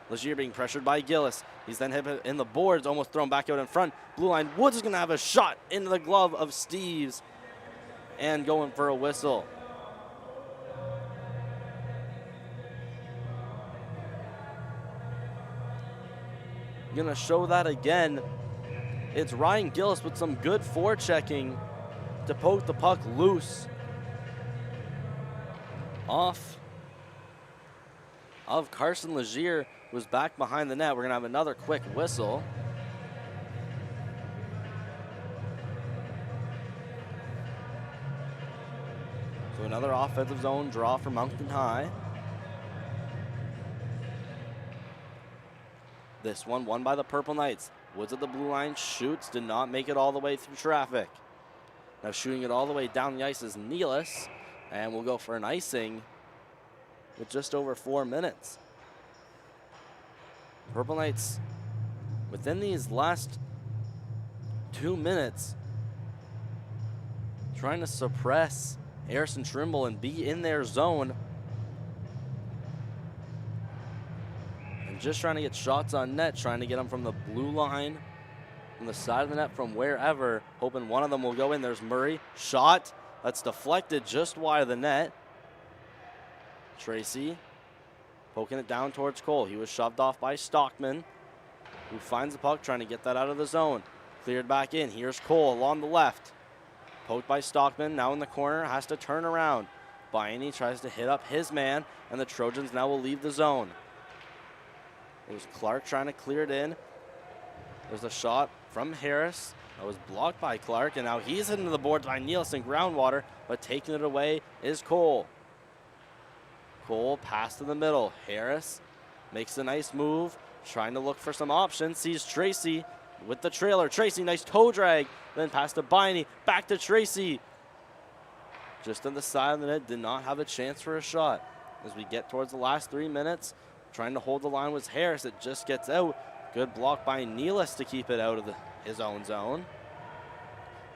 Legier being pressured by Gillis. He's then hit in the boards. Almost thrown back out in front. Blue line. Woods is going to have a shot into the glove of Steves. And going for a whistle. Gonna show that again. It's Ryan Gillis with some good forechecking to poke the puck loose off of Carson Legier, who was back behind the net. We're gonna have another quick whistle. So another offensive zone draw for Moncton High. This one won by the Purple Knights. Woods at the blue line, shoots, did not make it all the way through traffic. Now shooting it all the way down the ice is Nealis, and we'll go for an icing with just over 4 minutes. Purple Knights, within these last 2 minutes, trying to suppress Harrison Trimble and be in their zone. Just trying to get shots on net, trying to get them from the blue line, from the side of the net, from wherever, hoping one of them will go in. There's Murray, shot, that's deflected just wide of the net. Tracy poking it down towards Cole. He was shoved off by Stockman, who finds the puck, trying to get that out of the zone. Cleared back in, here's Cole along the left. Poked by Stockman, now in the corner, has to turn around. Bayani tries to hit up his man, and the Trojans now will leave the zone. There's Clark trying to clear it in. There's a shot from Harris. That was blocked by Clark, and now he's into the boards by Nielsen, Groundwater, but taking it away is Cole. Cole pass to the middle. Harris makes a nice move, trying to look for some options. Sees Tracy with the trailer. Tracy, nice toe drag. Then pass to Biney, back to Tracy. Just on the side of the net, did not have a chance for a shot. As we get towards the last 3 minutes, trying to hold the line was Harris. It just gets out. Good block by Nealis to keep it out of his own zone.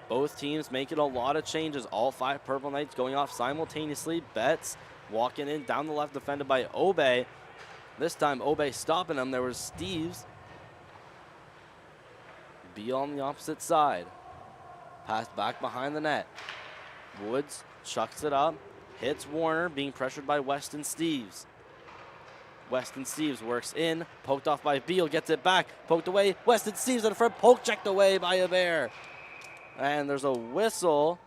Both teams making a lot of changes. All 5 Purple Knights going off simultaneously. Betts walking in down the left, defended by Obey. This time Obey stopping him. There was Steves. Be on the opposite side. Pass back behind the net. Woods chucks it up. Hits Warner, being pressured by Weston Steves. Weston Steves works in, poked off by Beal, gets it back, poked away. Weston Steves in front, poke checked away by Hebert. And there's a whistle.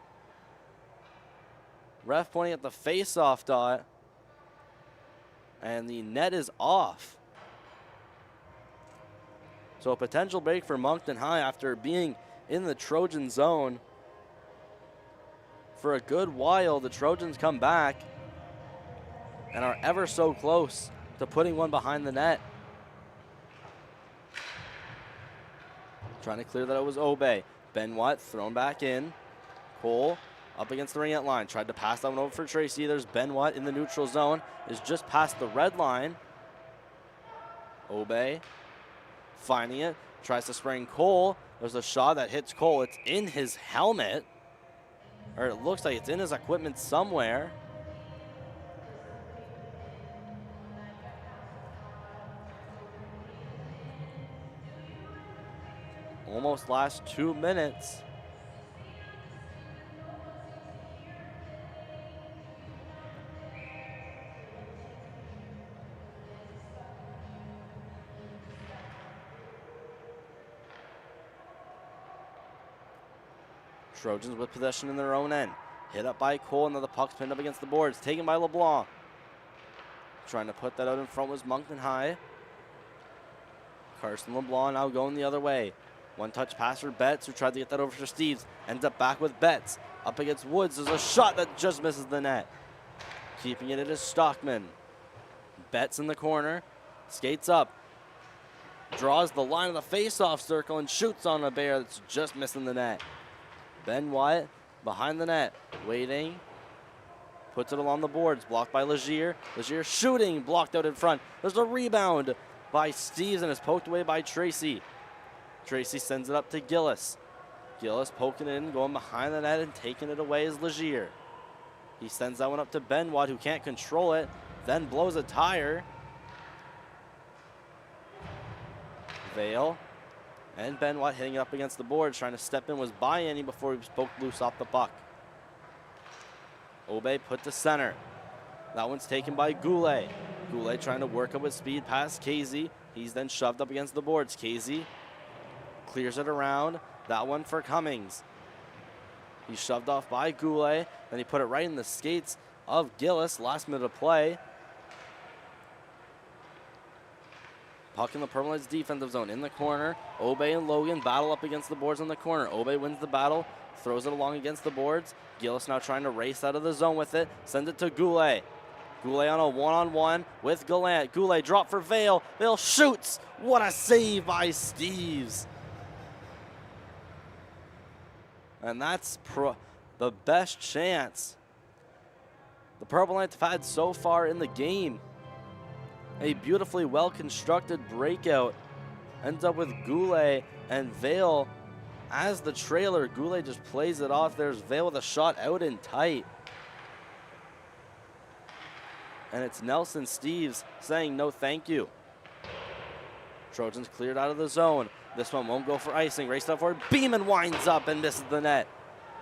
Ref pointing at the face-off dot. And the net is off. So a potential break for Moncton High after being in the Trojan zone for a good while. The Trojans come back and are ever so close to putting one behind the net. Trying to clear that it was Obey. Benoit thrown back in. Cole up against the ring-out line. Tried to pass that one over for Tracy. There's Benoit in the neutral zone. Is just past the red line. Obey finding it. Tries to spring Cole. There's a shot that hits Cole. It's in his helmet. Or it looks like it's in his equipment somewhere. Almost last 2 minutes. Trojans with possession in their own end. Hit up by Cole, and then the puck's pinned up against the boards. Taken by LeBlanc. Trying to put that out in front was Moncton High. Carson LeBlanc now going the other way. One-touch pass for Betts, who tried to get that over for Steves. Ends up back with Betts. Up against Woods. There's a shot that just misses the net. Keeping it is Stockman. Betts in the corner. Skates up. Draws the line of the face-off circle and shoots on a bear that's just missing the net. Benoit behind the net, waiting, puts it along the boards, blocked by Legier. Legier shooting, blocked out in front. There's a rebound by Steves and is poked away by Tracy. Tracy sends it up to Gillis. Gillis poking it in, going behind the net and taking it away is Legier. He sends that one up to Benoit, who can't control it, then blows a tire. Vale. And Benoit hitting it up against the boards, trying to step in was Bayani before he was poked loose off the puck. Obey put to center. That one's taken by Goulet. Goulet trying to work up with speed past Casey. He's then shoved up against the boards. Casey clears it around. That one for Cummings. He's shoved off by Goulet. Then he put it right in the skates of Gillis. Last minute of play. Puck in the Purple Knights defensive zone in the corner. Obey and Logan battle up against the boards in the corner. Obey wins the battle, throws it along against the boards. Gillis now trying to race out of the zone with it. Sends it to Goulet. Goulet on a one-on-one with Gallant. Goulet drop for Vale. Vale shoots. What a save by Steves. And that's the best chance the Purple Knights have had so far in the game. A beautifully well-constructed breakout. Ends up with Goulet and Vale as the trailer. Goulet just plays it off. There's Vale with a shot out and tight. And it's Nelson Steves saying no thank you. Trojans cleared out of the zone. This one won't go for icing. Raced up forward. Beeman winds up and misses the net.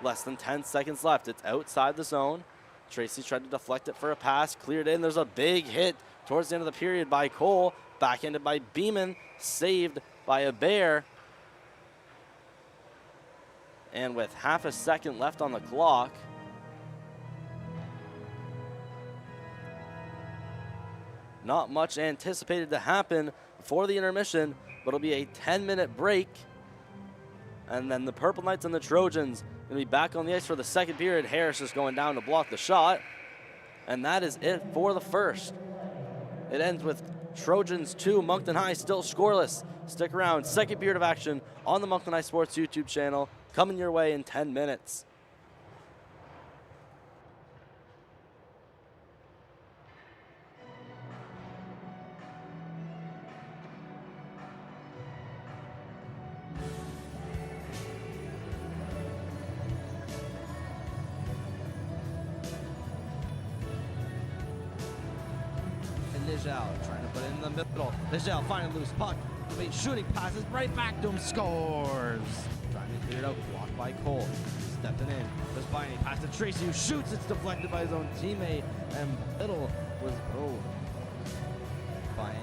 Less than 10 seconds left. It's outside the zone. Tracy tried to deflect it for a pass. Cleared in. There's a big hit towards the end of the period by Cole. Backhanded by Beeman. Saved by Hebert. And with half a second left on the clock, not much anticipated to happen before the intermission, but it'll be a 10-minute break. And then the Purple Knights and the Trojans going to be back on the ice for the second period. Harris is going down to block the shot. And that is it for the first. It ends with Trojans 2, Moncton High still scoreless. Stick around. Second period of action on the Moncton High Sports YouTube channel. Coming your way in 10 minutes. Ligel trying to put it in the middle. Ligel finding a loose puck. Shooting passes right back to him. Scores. Trying to clear it out. Blocked by Cole. Stepping in. There's Biney. Pass to Tracy, who shoots. It's deflected by his own teammate. And Little was Biney.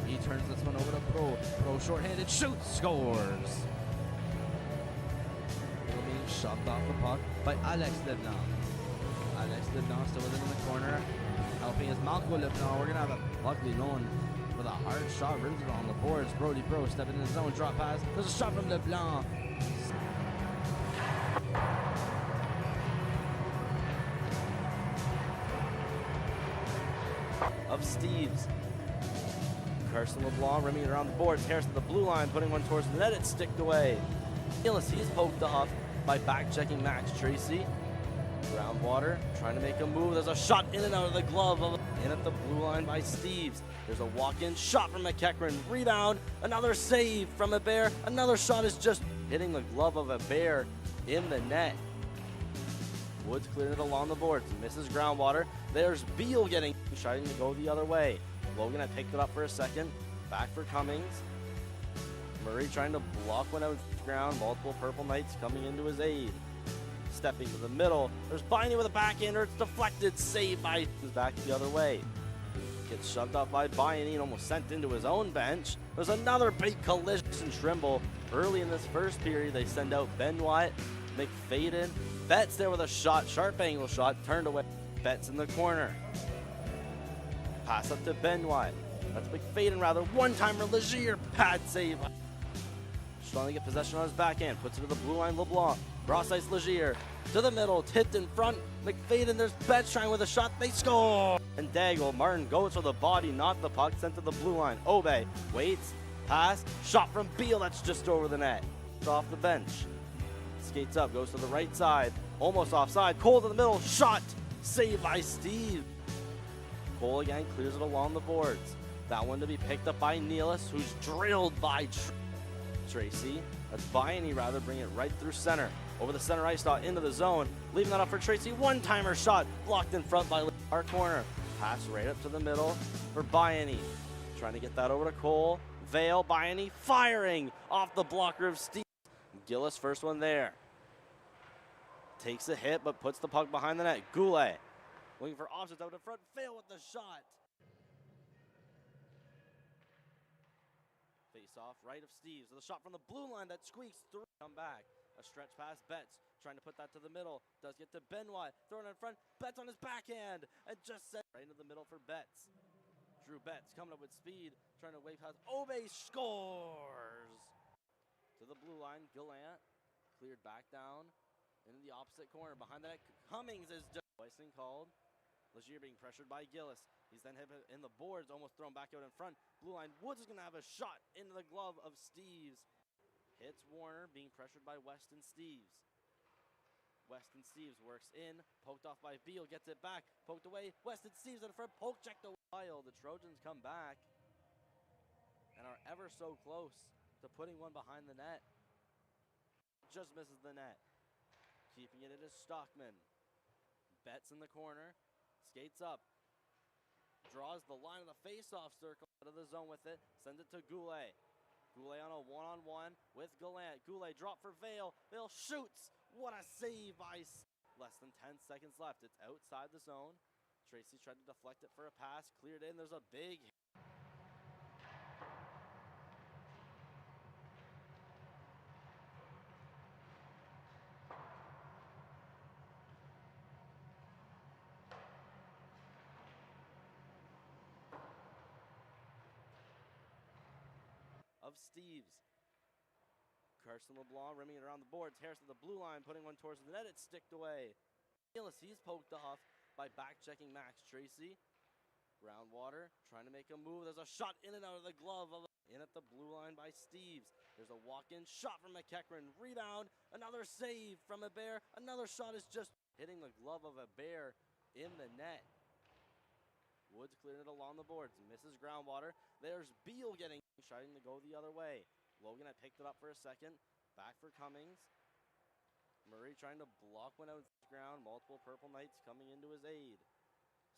He turns this one over to Pro. Pro short-handed shoots. Scores. Little being shoved off the puck by Alex Leblanc. Alex Leblanc still with him in the corner. Helping is Malco Leblanc. We're going to have a luckily going with a hard shot. Rims it on the boards. Brody Bro stepping in his zone. Drop pass. There's a shot from Leblanc. Of Steves. Carson LeBlanc rimming it around the boards. Harrison the blue line, putting one towards the net. It's sticked away. He's poked off by back-checking Max Tracy. Groundwater trying to make a move. There's a shot in and out of the glove. In at the blue line by Steves. There's a walk-in shot from McEachran. Rebound. Another save from Bear. Another shot is just hitting the glove of Bear in the net. Woods cleared it along the boards. Misses Groundwater. There's Beal trying to go the other way. Logan had picked it up for a second. Back for Cummings. Murray trying to block one out to the ground. Multiple Purple Knights coming into his aid. Stepping to the middle. There's Biney with a backhander. It's deflected. Saved by back the other way. Gets shoved off by Biney and almost sent into his own bench. There's another big collision. Trimble. Early in this first period, they send out Benoit, McFadden. Betts there with a shot. Sharp angle shot. Turned away. Betts in the corner. Pass up to Benoit. That's McFadden rather. One-timer Legier. Pad save. Trying to get possession on his backhand. Puts it to the blue line. LeBlanc. Cross ice Legier. To the middle. Tipped in front. McFadden. There's Betts trying with a shot. They score. And Daigle. Martin goes for the body. Not the puck. Sent to the blue line. Obe. Waits. Pass. Shot from Beal. That's just over the net. It's off the bench. Skates up. Goes to the right side. Almost offside. Cole to the middle. Shot. Saved by Steve. Cole again clears it along the boards. That one to be picked up by Nealis, who's drilled by Tracy. That's Biney rather, bring it right through center. Over the center ice dot into the zone. Leaving that up for Tracy. One-timer shot. Blocked in front by our corner. Pass right up to the middle for Biney. Trying to get that over to Cole. Vale, Biney firing off the blocker of Steve. Gillis first one there. Takes a hit, but puts the puck behind the net. Goulet looking for options out in front. Fail with the shot. Face off right of Steves. The shot from the blue line that squeaks through. Come back. A stretch pass. Betts trying to put that to the middle. Does get to Benoit. Throwing it in front. Betts on his backhand. And just sent right into the middle for Betts. Drew Betts coming up with speed. Trying to wave past. Obe scores. To the blue line. Gallant cleared back down. Into the opposite corner. Behind that, Cummings is just icing called. Legier being pressured by Gillis. He's then hit in the boards, almost thrown back out in front. Blue line, Woods is going to have a shot into the glove of Steves. Hits Warner, being pressured by Weston Steves. Weston Steves works in, poked off by Beal, gets it back, poked away. Weston Steves in front, poke checked away. The Trojans come back and are ever so close to putting one behind the net. Just misses the net. Keeping it is Stockman. Betts in the corner. Skates up. Draws the line of the face-off circle out of the zone with it. Sends it to Goulet. Goulet on a one-on-one with Gallant. Goulet drop for Vale. Vale shoots. What a save by less than 10 seconds left. It's outside the zone. Tracy tried to deflect it for a pass. Cleared in. There's a big hit. Of Steves. Carson LeBlanc rimming it around the boards. Harrison the blue line, putting one towards the net. It's sticked away. He's poked off by back-checking Max Tracy. Groundwater trying to make a move. There's a shot in and out of the glove. In at the blue line by Steves. There's a walk-in shot from McEachran. Rebound. Another save from Bear. Another shot is just hitting the glove of Bear in the net. Woods cleared it along the boards. Misses Groundwater. There's Beal trying to go the other way. Logan had picked it up for a second. Back for Cummings. Murray trying to block one out the ground. Multiple Purple Knights coming into his aid.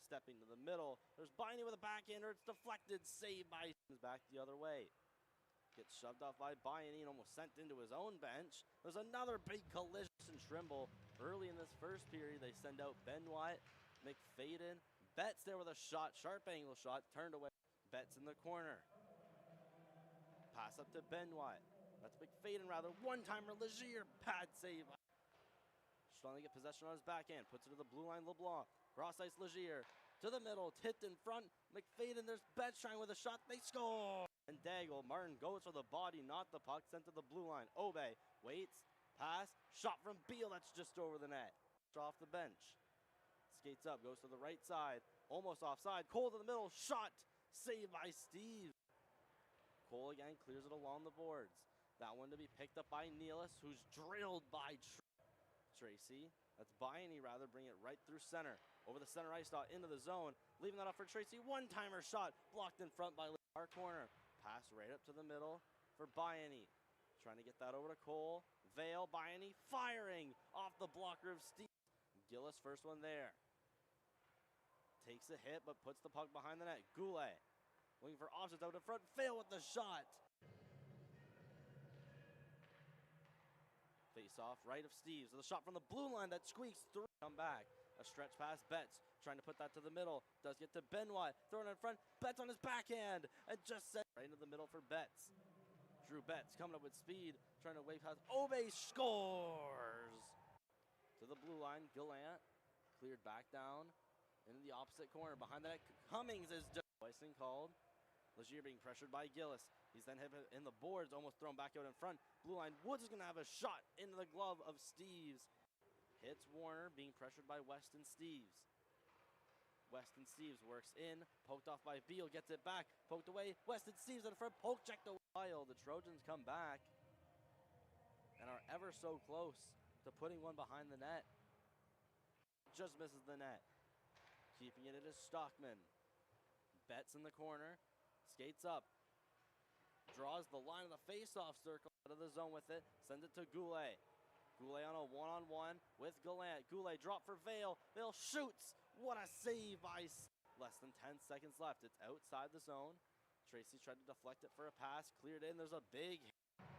Stepping to the middle. There's Biney with a backhander. It's deflected. Saved by back the other way. Gets shoved off by Bayani and almost sent into his own bench. There's another big collision in Trimble. Early in this first period, they send out Benoit, McFadden. Betts there with a shot, sharp angle shot, turned away. Betts in the corner. Pass up to Benoit. That's McFadden rather. One-timer, Legier, bad save. Trying to get possession on his backhand. Puts it to the blue line, LeBlanc. Cross ice, Legier. To the middle, tipped in front. McFadden, there's Betts trying with a shot. They score! And Daigle. Martin goes for the body, not the puck. Sent to the blue line. Obe waits. Pass. Shot from Beal. That's just over the net. Off the bench. Skates up. Goes to the right side. Almost offside. Cole to the middle. Shot. Saved by Steve. Cole again clears it along the boards. That one to be picked up by Nealis, who's drilled by Tracy. That's Bayani rather. Bring it right through center. Over the center ice dot into the zone. Leaving that up for Tracy. One-timer shot. Blocked in front by our corner. Pass right up to the middle for Bayani. Trying to get that over to Cole. Vale, Bayani firing off the blocker of Steve. Gillis, first one there. Takes a hit, but puts the puck behind the net. Goulet looking for options out in front. Fail with the shot. Face off right of Steves. The shot from the blue line that squeaks through. Come back. A stretch pass. Betts trying to put that to the middle. Does get to Benoit. Throwing it in front. Betts on his backhand. And just sent right into the middle for Betts. Drew Betts coming up with speed. Trying to wave past. Obe scores. To the blue line. Gallant cleared back down into the opposite corner. Behind the net. Cummings is just hoisting called. Legier being pressured by Gillis. He's then hit in the boards, almost thrown back out in front. Blue line, Woods is going to have a shot into the glove of Steves. Hits Warner, being pressured by Weston Steves. Weston Steves works in, poked off by Beal, gets it back, poked away. Weston Steves in front, poke checked away. The Trojans come back and are ever so close to putting one behind the net. Just misses the net. Keeping it is Stockman. Betts in the corner. Skates up, draws the line of the face-off circle out of the zone with it, sends it to Goulet. Goulet on a one-on-one with Gallant. Goulet drop for Vale. Vale shoots. What a save by less than 10 seconds left. It's outside the zone. Tracy tried to deflect it for a pass, cleared in. There's a big hit.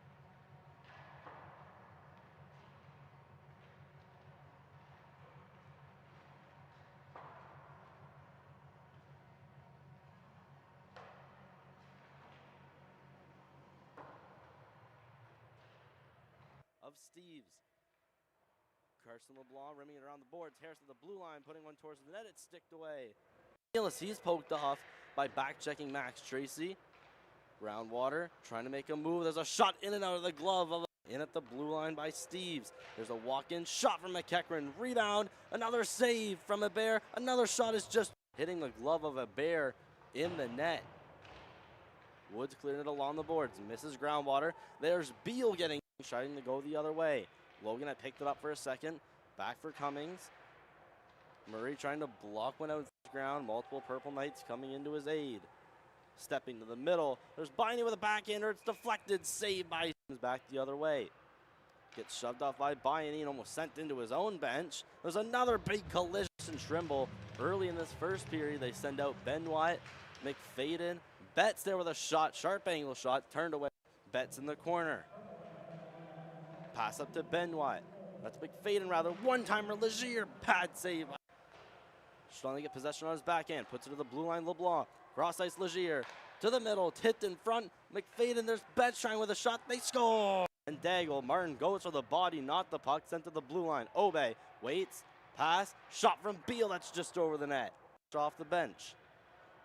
Of Steves. Carson LeBlanc rimming it around the boards. Harris to the blue line, putting one towards the net. It's sticked away. He's poked off by back-checking Max Tracy. Groundwater trying to make a move. There's a shot in and out of the glove of in at the blue line by Steves. There's a walk-in shot from McEachran. Rebound. Another save from Bear. Another shot is just hitting the glove of Bear in the net. Woods clearing it along the boards. Misses Groundwater. There's Beal getting trying to go the other way. Logan had picked it up for a second. Back for Cummings. Murray trying to block one out of the ground. Multiple Purple Knights coming into his aid. Stepping to the middle. There's Biney with a backhander. It's deflected. Saved by back the other way. Gets shoved off by Bayani and almost sent into his own bench. There's another big collision in Trimble. Early in this first period, they send out Benoit, McFadden. Betts there with a shot. Sharp angle shot. Turned away. Betts in the corner. Pass up to Benoit. That's McFadden rather. One-timer, Legier, bad save. Trying to get possession on his backhand. Puts it to the blue line, LeBlanc. Cross ice, Legier. To the middle, tipped in front. McFadden, there's Betts trying with a shot. They score! And Daigle. Martin goes for the body, not the puck. Sent to the blue line. Obe waits. Pass. Shot from Beal. That's just over the net. Off the bench.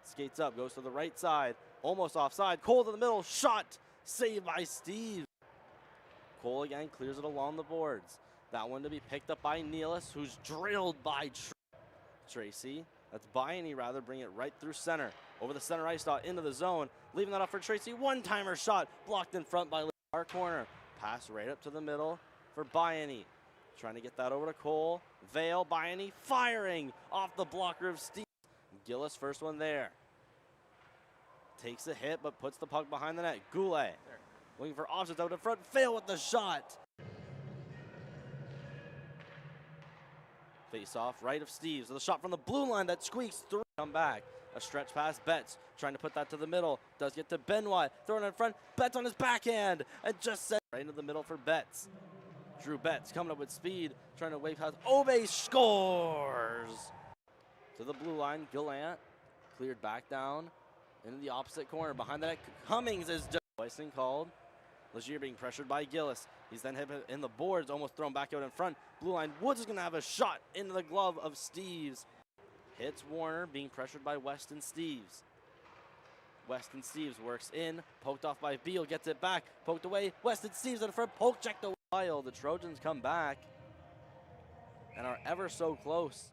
Skates up. Goes to the right side. Almost offside. Cole to the middle. Shot. Saved by Steve. Cole again clears it along the boards. That one to be picked up by Nealis, who's drilled by Tracy. That's Bayani rather. Bring it right through center. Over the center ice dot into the zone. Leaving that up for Tracy. One-timer shot. Blocked in front by our corner. Pass right up to the middle for Bayani. Trying to get that over to Cole. Vale, Bayani firing off the blocker of Steve. Gillis, first one there. Takes a hit, but puts the puck behind the net. Goulet. Looking for options out in front. Fail with the shot. Face off right of Steves. The shot from the blue line that squeaks through. Come back. A stretch pass. Betts trying to put that to the middle. does get to Benoit, throwing in front, Betts on his backhand, and just sent right into the middle for Betts. Drew Betts coming up with speed, trying to wave past. Obe scores! To the blue line, Gallant cleared back down into the opposite corner. Behind that, Cummings is just icing called. Legier being pressured by Gillis. He's then hit in the boards, almost thrown back out in front. Blue line, Woods is going to have a shot into the glove of Steves. Hits Warner, being pressured by Weston Steves. Weston Steves works in, poked off by Beal, gets it back, poked away. Weston Steves in front, poke checked away. The Trojans come back and are ever so close.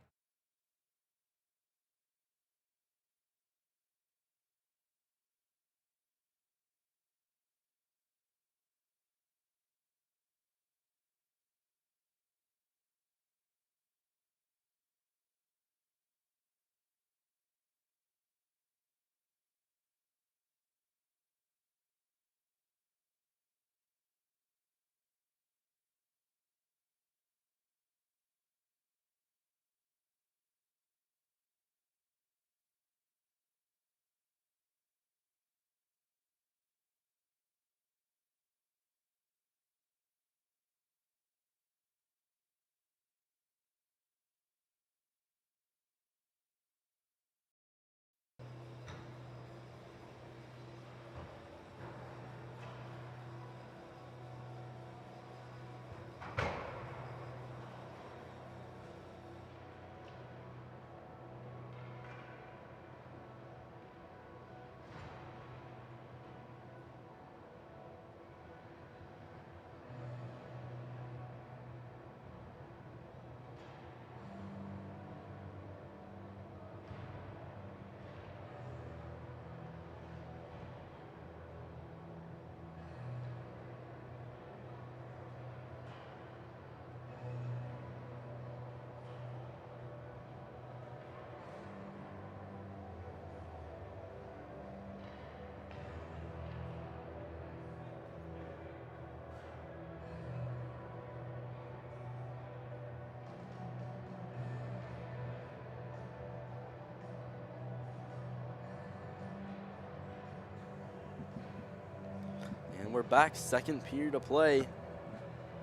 And we're back, second period of play.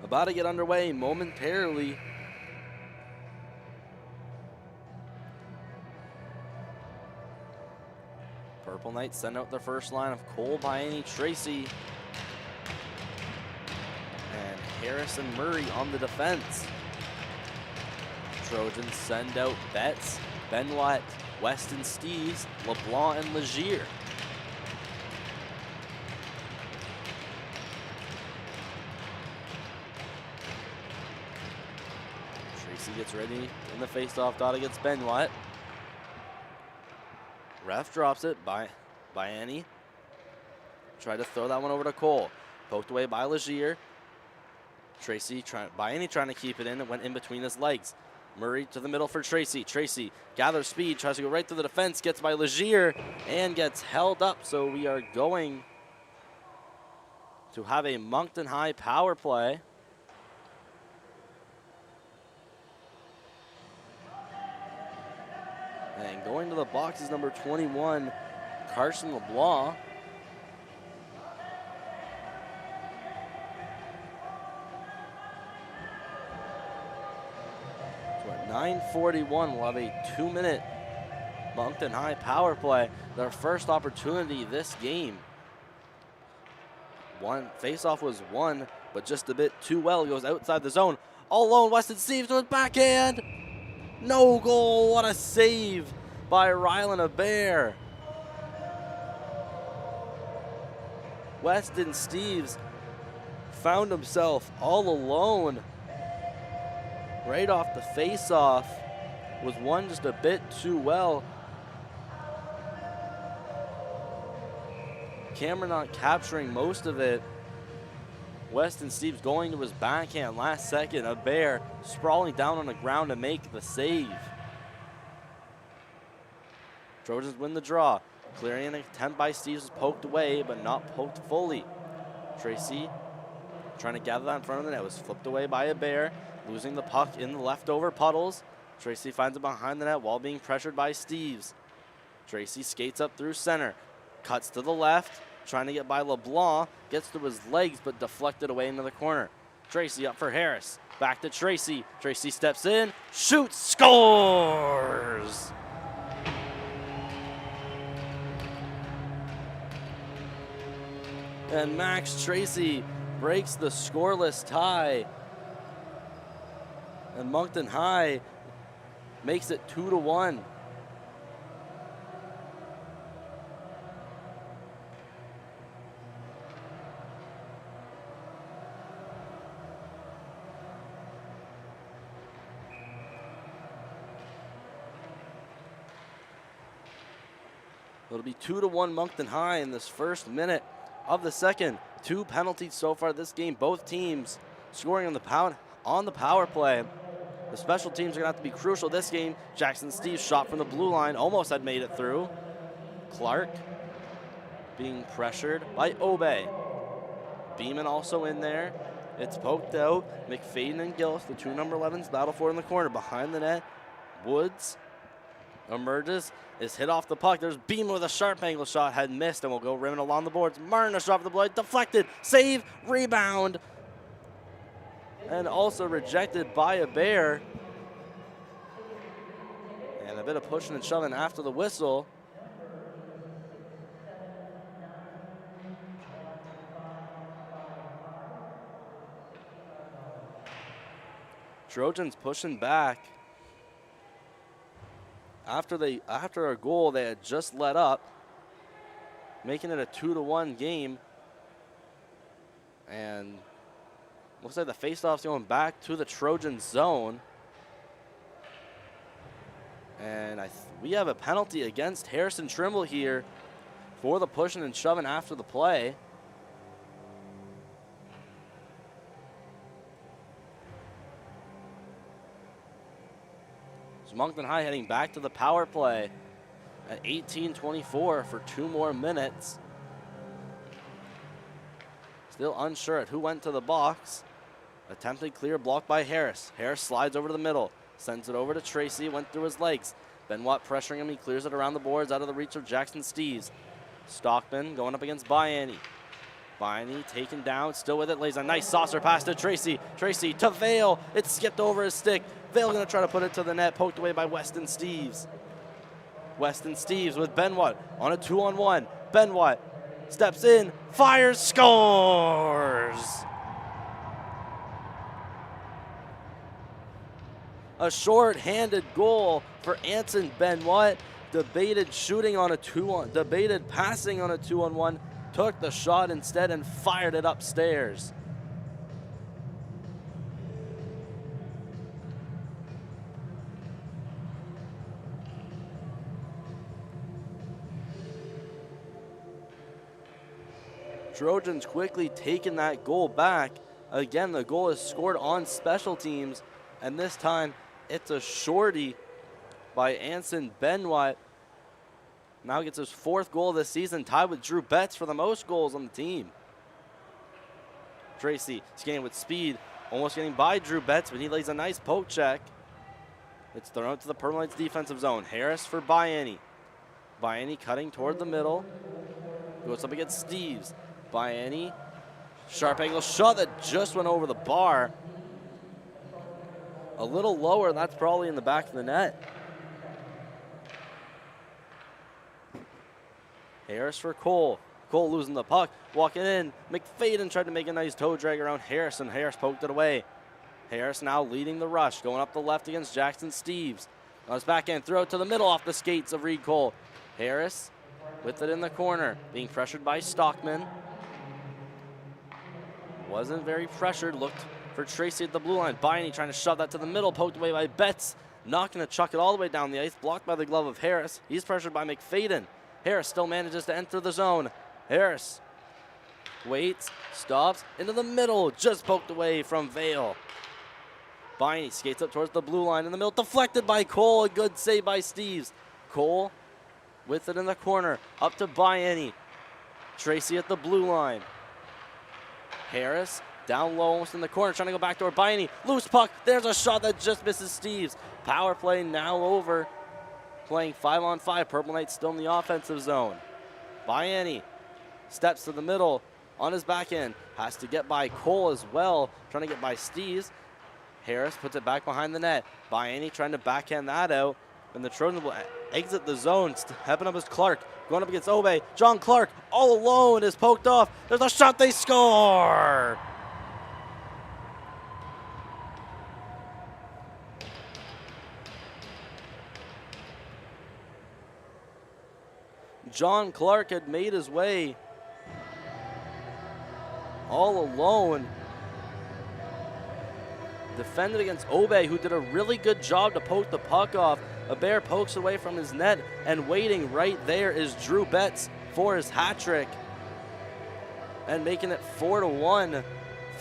About to get underway momentarily. Purple Knights send out their first line of Cole, Baiani, Tracy, and Harrison Murray on the defense. Trojans send out Betts, Benoit, Weston Steves, LeBlanc, and Legier. Tracy gets ready in the face-off dot against Benoit. Ref drops it by Baiani. Tried to throw that one over to Cole. Poked away by Legier. Baiani trying to keep it in. It went in between his legs. Murray to the middle for Tracy. Tracy gathers speed, tries to go right through the defense, gets by Legier, and gets held up. So we are going to have a Moncton High power play. And going to the box is number 21, Carson LeBlanc. So at 9:41, we'll have a 2-minute Moncton High power play. Their first opportunity this game. One face-off was won, but just a bit too well. Goes outside the zone. All alone, Weston Steves with backhand. No goal, what a save by Rylan Abair. Weston Steves found himself all alone right off the face-off. Was won just a bit too well. Camera not capturing most of it. Weston Steves going to his backhand last second. Abair sprawling down on the ground to make the save. Trojans win the draw. Clearing an attempt by Steves was poked away, but not poked fully. Tracy trying to gather that in front of the net. Was flipped away by Abair, losing the puck in the leftover puddles. Tracy finds it behind the net while being pressured by Steves. Tracy skates up through center. cuts to the left, trying to get by LeBlanc, gets to his legs, but deflected away into the corner. Tracy up for Harris. Back to Tracy. Tracy steps in, shoots, scores! And Max Tracy breaks the scoreless tie. And Moncton High makes it 2-1. It'll be 2-1 Moncton High in this first minute of the second. 2 penalties so far this game. Both teams scoring on the power play. The special teams are going to have to be crucial this game. Jackson Steve's shot from the blue line almost had made it through. Clark being pressured by Obey. Beeman also in there. It's poked out. McFadden and Gillis, the 2 number 11s, battle for it in the corner. Behind the net, Woods emerges, is hit off the puck. There's Beeman with a sharp angle shot, had missed, and will go rimming along the boards. Martin a shot for the blade, deflected, save, rebound, and also rejected by a Bear. And a bit of pushing and shoving after the whistle. Trojans pushing back. After a goal they had just let up, making it a 2-1 game. And looks like the faceoff's going back to the Trojan zone. And we have a penalty against Harrison Trimble here for the pushing and shoving after the play. Moncton High heading back to the power play at 18:24 for 2 more minutes. Still unsure at who went to the box. Attempted clear, blocked by Harris. Harris slides over to the middle, sends it over to Tracy, went through his legs. Benoit pressuring him, he clears it around the boards, out of the reach of Jackson Steves. Stockman going up against Bayani. Bayani taken down, still with it, lays a nice saucer pass to Tracy. Tracy to Vale, it's skipped over his stick. Vale going to try to put it to the net, poked away by Weston Steves. Weston Steves with Benoit on a 2-on-1. Benoit steps in, fires, scores! A short-handed goal for Anson Benoit. Debated passing on a 2-on-1. Took the shot instead and fired it upstairs. Trojans quickly taking that goal back. Again, the goal is scored on special teams, and this time it's a shorty by Anson Benoit. Now gets his 4th goal this season, tied with Drew Betts for the most goals on the team. Tracy skating with speed, almost getting by Drew Betts, but he lays a nice poke check. It's thrown out to the Purple Knights defensive zone. Harris for Bayani. Bayani cutting toward the middle. Goes up against Steves. Bayani, sharp angle shot that just went over the bar. A little lower, that's probably in the back of the net. Harris for Cole. Cole losing the puck, walking in. McFadden tried to make a nice toe drag around Harris, and Harris poked it away. Harris now leading the rush, going up the left against Jackson Steves. On his backhand, throw it to the middle off the skates of Reed Cole. Harris with it in the corner, being pressured by Stockman. Wasn't very pressured, looked for Tracy at the blue line. Bayani trying to shove that to the middle, poked away by Betts. Not going to chuck it all the way down the ice, blocked by the glove of Harris. He's pressured by McFadden. Harris still manages to enter the zone. Harris waits, stops, into the middle, just poked away from Vale. Bayani skates up towards the blue line in the middle, deflected by Cole, a good save by Steves. Cole with it in the corner, up to Bayani. Tracy at the blue line. Harris down low, almost in the corner, trying to go back toward Bayani. Loose puck, there's a shot that just misses Steves. Power play now over. Playing 5-on-5, Purple Knights still in the offensive zone. Bianni steps to the middle on his backhand. Has to get by Cole as well, trying to get by Steves. Harris puts it back behind the net. Bianni trying to backhand that out. And the Trojans will exit the zone. Stepping up is Clark. Going up against Obe. John Clark all alone is poked off. There's a shot. They score! John Clark had made his way all alone. Defended against Obe, who did a really good job to poke the puck off. A bear pokes away from his net, and waiting right there is Drew Betts for his hat trick. And making it 4-1.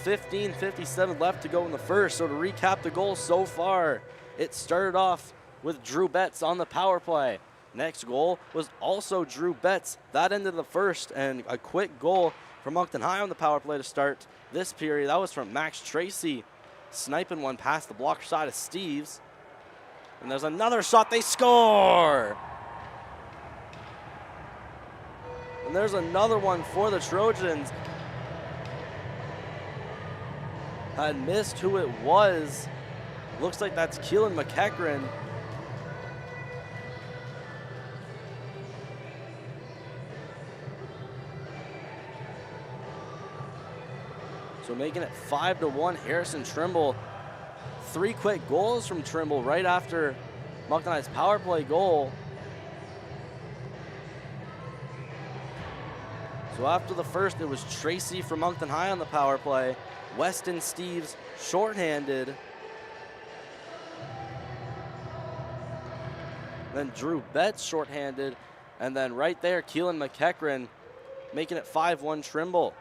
15:57 left to go in the first. So to recap the goal so far, it started off with Drew Betts on the power play. Next goal was also Drew Betts. That ended the first, and a quick goal from Moncton High on the power play to start this period. That was from Max Tracy, sniping one past the blocker side of Steves. And there's another shot. They score! And there's another one for the Trojans. Had missed who it was. Looks like that's Keelan McEachran. So making it 5-1, Harrison Trimble. 3 quick goals from Trimble right after Moncton High's power play goal. So after the first, it was Tracy from Moncton High on the power play. Weston Steves shorthanded. Then Drew Betts shorthanded. And then right there, Keelan McEachran making it 5-1 Trimble.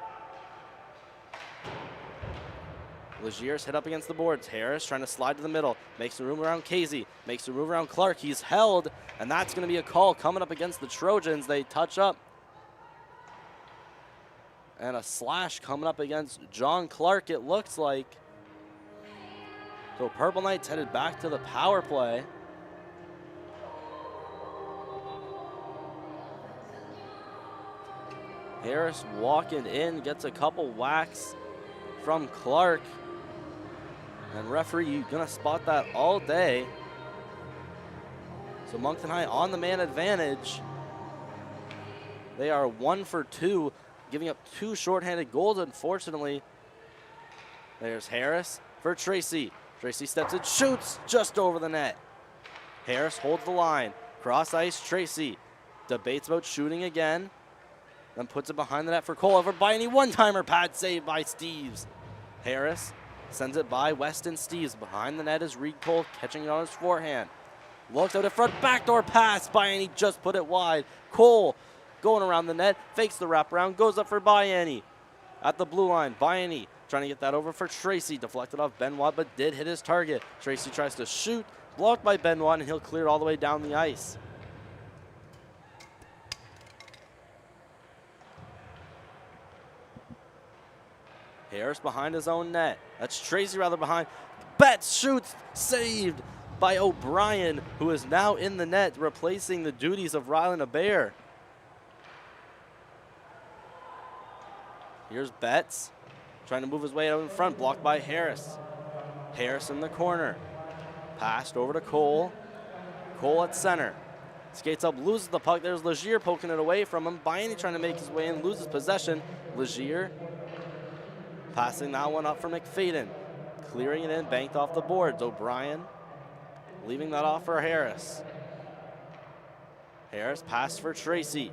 Legier's hit up against the boards. Harris trying to slide to the middle. Makes some room around Casey. Makes some room around Clark. He's held, and that's going to be a call coming up against the Trojans. They touch up. And a slash coming up against John Clark, it looks like. So Purple Knights headed back to the power play. Harris walking in, gets a couple whacks from Clark. And referee, you're going to spot that all day. So Moncton High on the man advantage. They are 1 for 2, giving up 2 shorthanded goals, unfortunately. There's Harris for Tracy. Tracy steps in, shoots just over the net. Harris holds the line. Cross ice, Tracy debates about shooting again. Then puts it behind the net for Cole. Over by any one-timer, pad save by Steves. Harris sends it by Weston Steves. Behind the net is Reed Cole, catching it on his forehand. Looks out in front, backdoor pass by, and he just put it wide. Cole going around the net, fakes the wraparound, goes up for Bianni. At the blue line, Bianni trying to get that over for Tracy. Deflected off Benoit, but did hit his target. Tracy tries to shoot, blocked by Benoit, and he'll clear it all the way down the ice. Harris behind his own net. That's Tracy rather behind. Betts shoots, saved by O'Brien, who is now in the net, replacing the duties of Rylan Abair. Here's Betts, trying to move his way out in front, blocked by Harris. Harris in the corner. Passed over to Cole. Cole at center. Skates up, loses the puck. There's Legier poking it away from him. Bianni trying to make his way in, loses possession. Legier passing that one up for McFadden. Clearing it in, banked off the boards. O'Brien leaving that off for Harris. Harris passed for Tracy.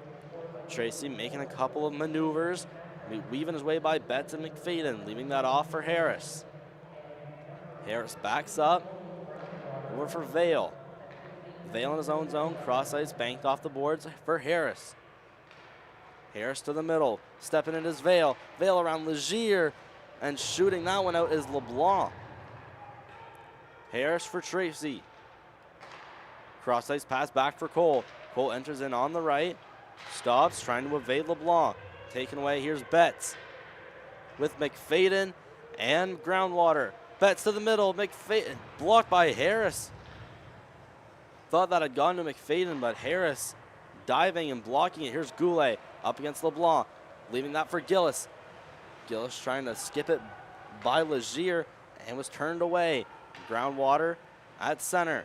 Tracy making a couple of maneuvers, weaving his way by Betts and McFadden, leaving that off for Harris. Harris backs up, over for Vale. Vale in his own zone, cross ice, banked off the boards for Harris. Harris to the middle, stepping in his Vale. Vale around Legier, and shooting that one out is LeBlanc. Harris for Tracy. Cross ice pass back for Cole. Cole enters in on the right, stops, trying to evade LeBlanc. Taken away, here's Betts with McFadden and Groundwater. Betts to the middle, McFadden blocked by Harris. Thought that had gone to McFadden, but Harris diving and blocking it. Here's Goulet. Up against LeBlanc. Leaving that for Gillis. Gillis trying to skip it by Legier and was turned away. Groundwater at center.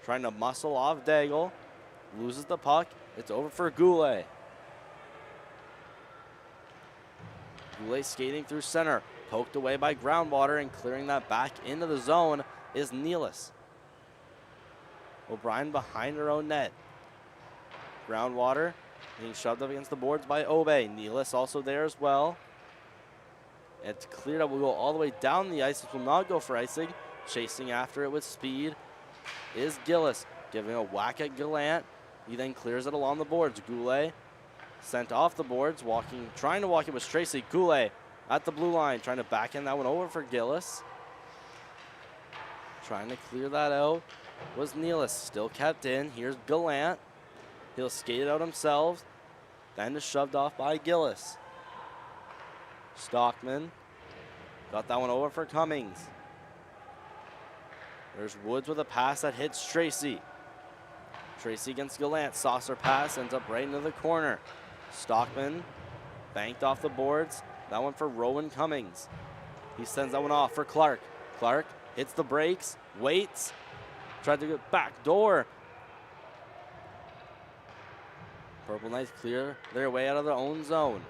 Trying to muscle off Daigle. Loses the puck. It's over for Goulet. Goulet skating through center. Poked away by Groundwater, and clearing that back into the zone is Nealis. O'Brien behind her own net. Groundwater being shoved up against the boards by Obe. Nealis also there as well. It's cleared up. Will go all the way down the ice. This will not go for icing. Chasing after it with speed is Gillis. Giving a whack at Gallant. He then clears it along the boards. Goulet sent off the boards. Trying to walk it was Tracy. Goulet at the blue line. Trying to back in that one over for Gillis. Trying to clear that out was Nealis. Still kept in. Here's Gallant. He'll skate it out himself. Then is shoved off by Gillis. Stockman got that one over for Cummings. There's Woods with a pass that hits Tracy. Tracy against Gallant. Saucer pass ends up right into the corner. Stockman banked off the boards. That one for Rowan Cummings. He sends that one off for Clark. Clark hits the brakes, waits, tried to get back door. Purple Knights clear their way out of their own zone.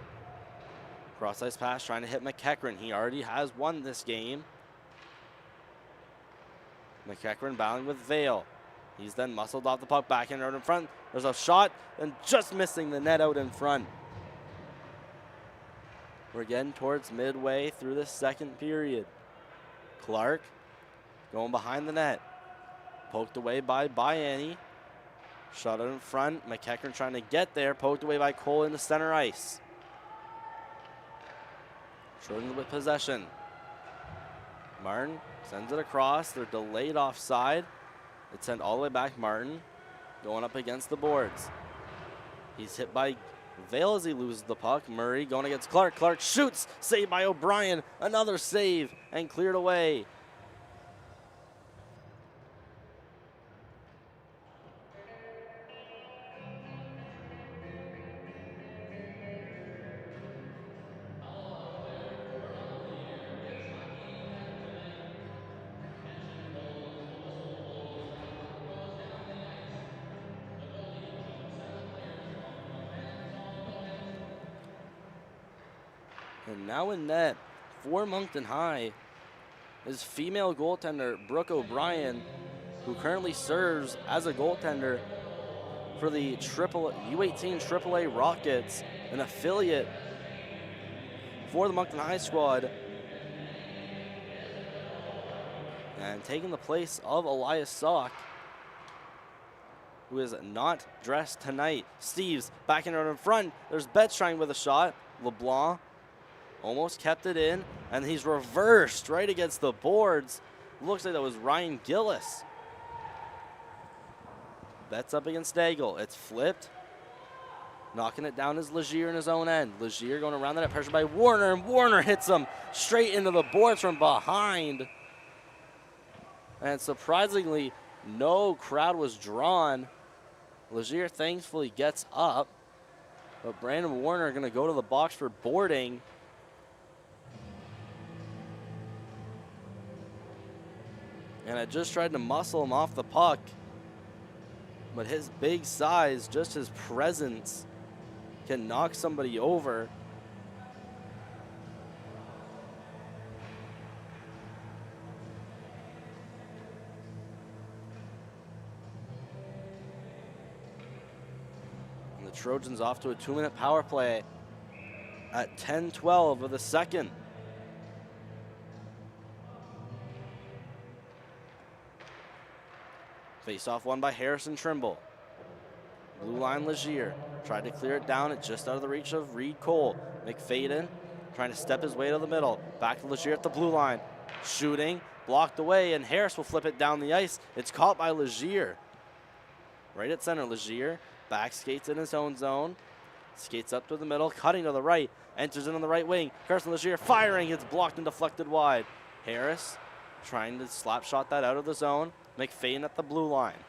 Cross ice pass trying to hit McEachran. He already has won this game. McEachran battling with Vale. He's then muscled off the puck back in front. There's a shot and just missing the net out in front. We're getting towards midway through the second period. Clark going behind the net. Poked away by Bayani. Shot out in front. McEachran trying to get there. Poked away by Cole into center ice. Jordan with possession. Martin sends it across. They're delayed offside. It's sent all the way back. Martin going up against the boards. He's hit by Vale as he loses the puck. Murray going against Clark. Clark shoots. Saved by O'Brien. Another save and cleared away. And now in net for Moncton High is female goaltender Brooke O'Brien, who currently serves as a goaltender for the U18 AAA Rockets, an affiliate for the Moncton High squad. And taking the place of Elias Sock, who is not dressed tonight. Steves backing out in front. There's Betts trying with a shot. LeBlanc almost kept it in, and he's reversed right against the boards. Looks like that was Ryan Gillis. Betts up against Daigle. It's flipped. Knocking it down is Legier in his own end. Legier going around the net, pressured by Warner, and Warner hits him straight into the boards from behind. And surprisingly, no crowd was drawn. Legier thankfully gets up, but Brandon Warner going to go to the box for boarding. And I just tried to muscle him off the puck, but his big size, just his presence, can knock somebody over. And the Trojans off to a 2-minute power play at 10:12 of the second. Face-off won by Harrison Trimble. Blue line Legier tried to clear it down. It's just out of the reach of Reed Cole. McFadden trying to step his way to the middle. Back to Legier at the blue line. Shooting, blocked away, and Harris will flip it down the ice. It's caught by Legier. Right at center, Legier back skates in his own zone. Skates up to the middle, cutting to the right. Enters in on the right wing. Carson Legier firing. It's blocked and deflected wide. Harris trying to slap shot that out of the zone. McFadden at the blue line.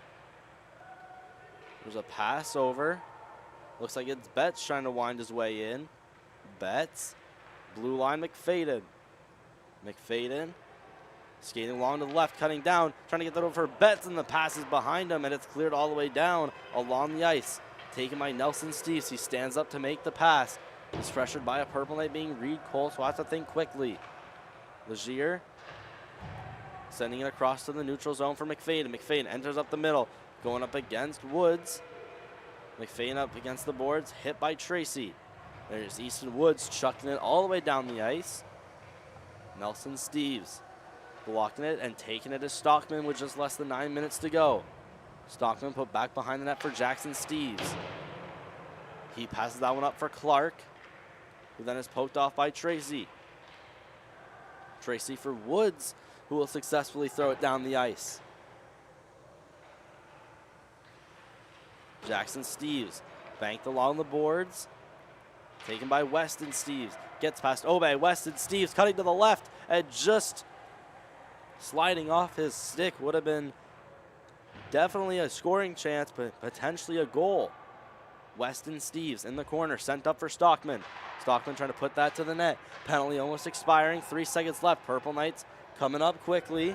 There's a pass over. Looks like it's Betts trying to wind his way in. Betts. Blue line, McFadden. McFadden. Skating along to the left, cutting down, trying to get that over for Betts, and the pass is behind him, and it's cleared all the way down along the ice. Taken by Nelson Steves. He stands up to make the pass. He's pressured by a Purple Knight being Reed Cole, so has to think quickly. Legier sending it across to the neutral zone for McFadden. McFadden enters up the middle, going up against Woods. McFadden up against the boards, hit by Tracy. There's Easton Woods chucking it all the way down the ice. Nelson Steves blocking it and taking it to Stockman with just less than 9 minutes to go. Stockman put back behind the net for Jackson Steves. He passes that one up for Clark, who then is poked off by Tracy. Tracy for Woods, who will successfully throw it down the ice. Jackson Steves banked along the boards. Taken by Weston Steves. Gets past Obey. Weston Steves cutting to the left and just sliding off his stick. Would have been definitely a scoring chance, but potentially a goal. Weston Steves in the corner, sent up for Stockman. Stockman trying to put that to the net. Penalty almost expiring. 3 seconds left. Purple Knights coming up quickly.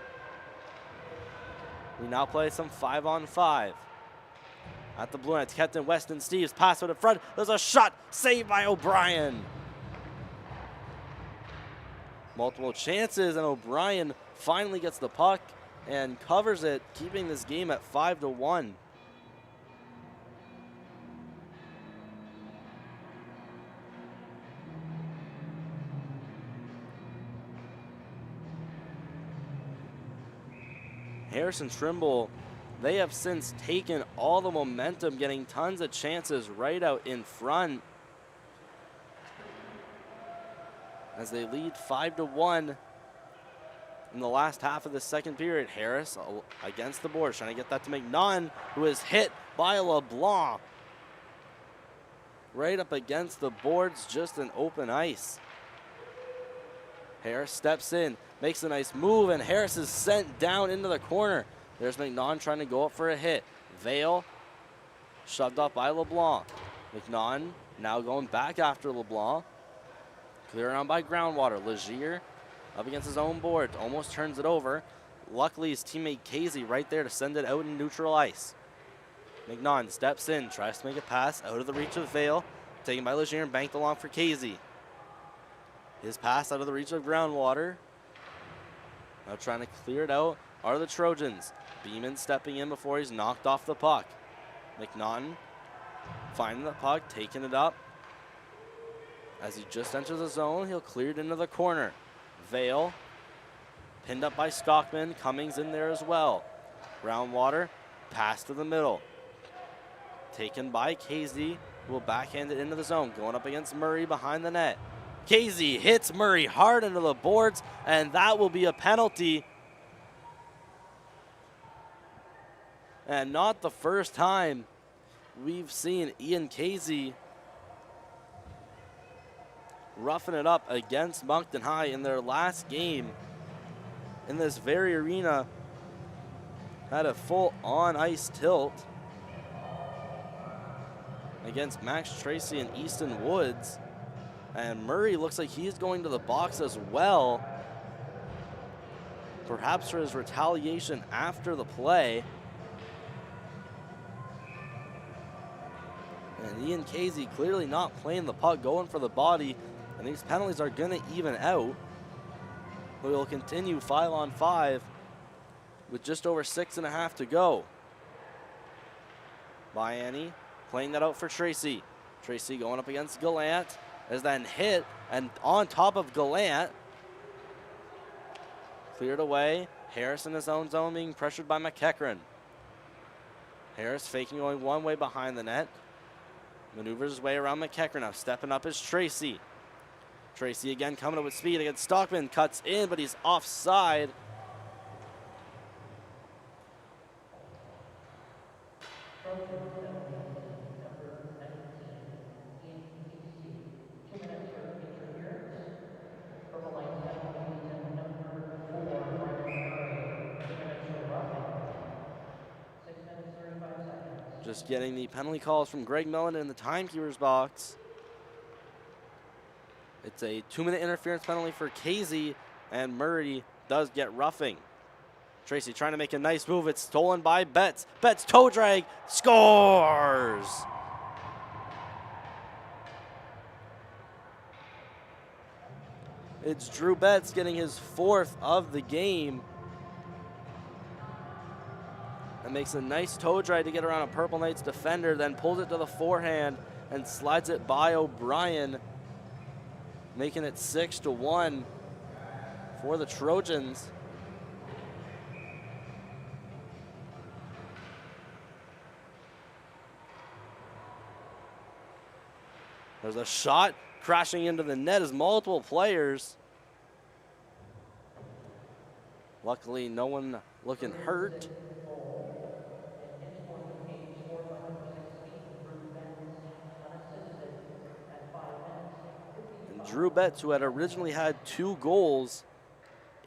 We now play some 5-on-5. At the Blue Knights, Captain Weston Steves, pass out in front. There's a shot, saved by O'Brien. Multiple chances, and O'Brien finally gets the puck and covers it, keeping this game at 5-1. Harrison Trimble, they have since taken all the momentum, getting tons of chances right out in front as they lead 5-1 in the last half of the second period. Harris against the boards, trying to get that to McNaughton, who is hit by LeBlanc. Right up against the boards, just an open ice. Harris steps in, makes a nice move, and Harris is sent down into the corner. There's McNaughton trying to go up for a hit. Vale shoved up by LeBlanc. McNaughton now going back after LeBlanc. Clear around by Groundwater. Legier up against his own board. Almost turns it over. Luckily, his teammate Casey right there to send it out in neutral ice. McNaughton steps in, tries to make a pass out of the reach of Vale. Taken by Legier and banked along for Casey. His pass out of the reach of Groundwater. Now trying to clear it out are the Trojans. Beeman stepping in before he's knocked off the puck. McNaughton finding the puck, taking it up. As he just enters the zone, he'll clear it into the corner. Vale pinned up by Stockman. Cummings in there as well. Groundwater, pass to the middle. Taken by Casey, who will backhand it into the zone. Going up against Murray behind the net. Casey hits Murray hard into the boards, and that will be a penalty. And not the first time we've seen Ian Casey roughing it up against Moncton High in their last game in this very arena. Had a full on-ice tilt against Max Tracy and Easton Woods. And Murray looks like he's going to the box as well, perhaps for his retaliation after the play. And Ian Casey clearly not playing the puck, going for the body, and these penalties are going to even out. We will continue 5-on-5 with just over 6.5 to go. Biani playing that out for Tracy. Tracy going up against Gallant, is then hit, and on top of Gallant. Cleared away. Harris in his own zone being pressured by McEachran. Harris faking going one way behind the net. Maneuvers his way around McEachran. Now stepping up is Tracy. Tracy again coming up with speed against Stockman. Cuts in, but he's offside. Just getting the penalty calls from Greg Mellon in the timekeeper's box. It's a 2-minute interference penalty for Casey, and Murray does get roughing. Tracy trying to make a nice move. It's stolen by Betts. Betts toe drag, scores! It's Drew Betts getting his 4th of the game. And makes a nice toe drag to get around a Purple Knights defender, then pulls it to the forehand and slides it by O'Brien, making it 6-1 for the Trojans. There's a shot crashing into the net as multiple players. Luckily, no one looking hurt. And Drew Betts, who had originally had 2 goals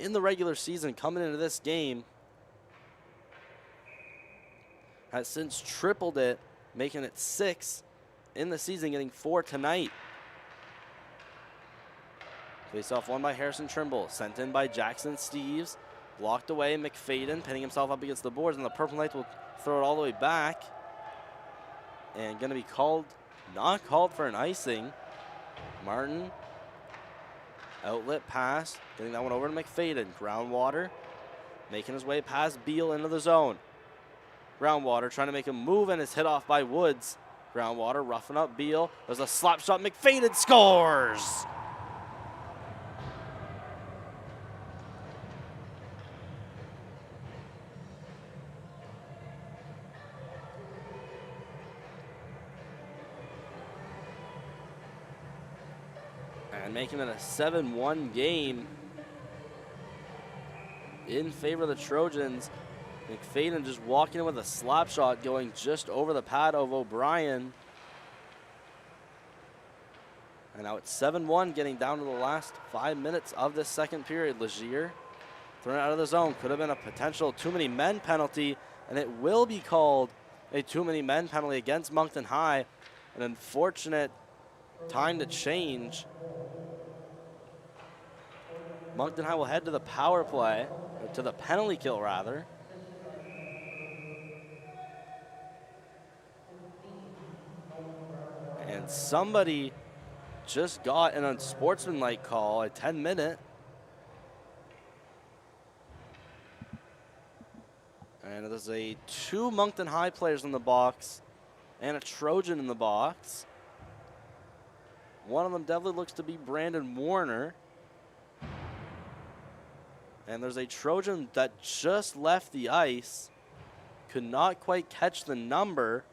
in the regular season coming into this game, has since tripled it, making it 6 in the season, getting 4 tonight. Face off won by Harrison Trimble, sent in by Jackson Steves, blocked away. McFadden pinning himself up against the boards, and the Purple Knights will throw it all the way back. And going to be called, not called for an icing. Martin, outlet pass, getting that one over to McFadden. Groundwater, making his way past Beal into the zone. Groundwater trying to make a move and is hit off by Woods. Groundwater roughing up Beal. There's a slap shot. McFadden scores! And making it a 7-1 game in favor of the Trojans. McFadden just walking in with a slap shot going just over the pad of O'Brien. And now it's 7-1, getting down to the last 5 minutes of this second period. Legier thrown out of the zone. Could have been a potential too many men penalty, and it will be called a too many men penalty against Moncton High. An unfortunate time to change. Moncton High will head to the power play, or to the penalty kill rather. And somebody just got an unsportsmanlike call, a 10-minute. And there's 2 Moncton High players in the box and a Trojan in the box. One of them definitely looks to be Brandon Warner. And there's a Trojan that just left the ice. Could not quite catch the number.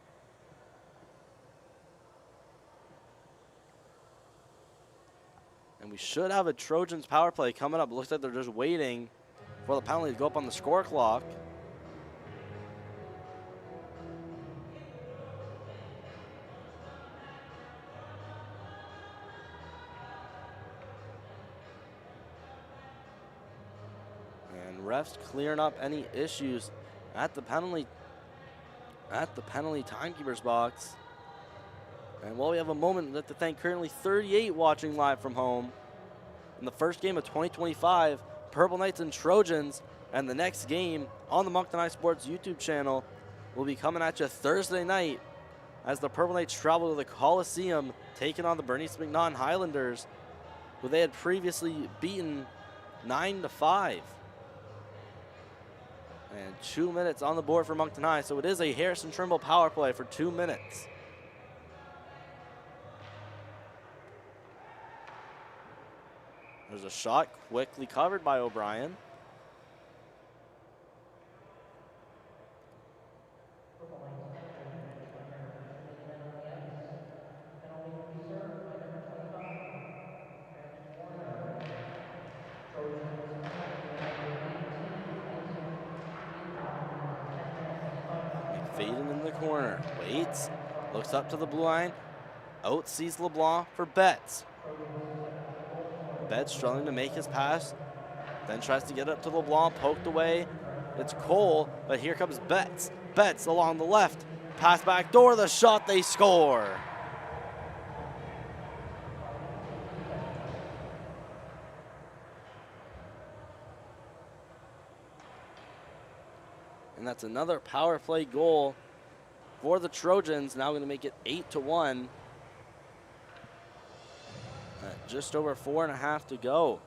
And we should have a Trojans power play coming up. It looks like they're just waiting for the penalty to go up on the score clock. And refs clearing up any issues at the penalty timekeeper's box. And while we have a moment, we'd like to thank currently 38 watching live from home in the first game of 2025, Purple Knights and Trojans. And the next game on the Moncton High Sports YouTube channel will be coming at you Thursday night as the Purple Knights travel to the Coliseum, taking on the Bernice McNaughton Highlanders, who they had previously beaten 9-5. And 2 minutes on the board for Moncton High, so it is a Harrison Trimble power play for 2 minutes. There's a shot quickly covered by O'Brien. McFadden in the corner, waits, looks up to the blue line, out sees LeBlanc for Betts. Betts struggling to make his pass, then tries to get up to LeBlanc, poked away. It's Cole, but here comes Betts. Betts along the left, Pass back door, the shot, they score. And that's another power play goal for the Trojans. Now going to make it 8-1. Just over 4.5 to go.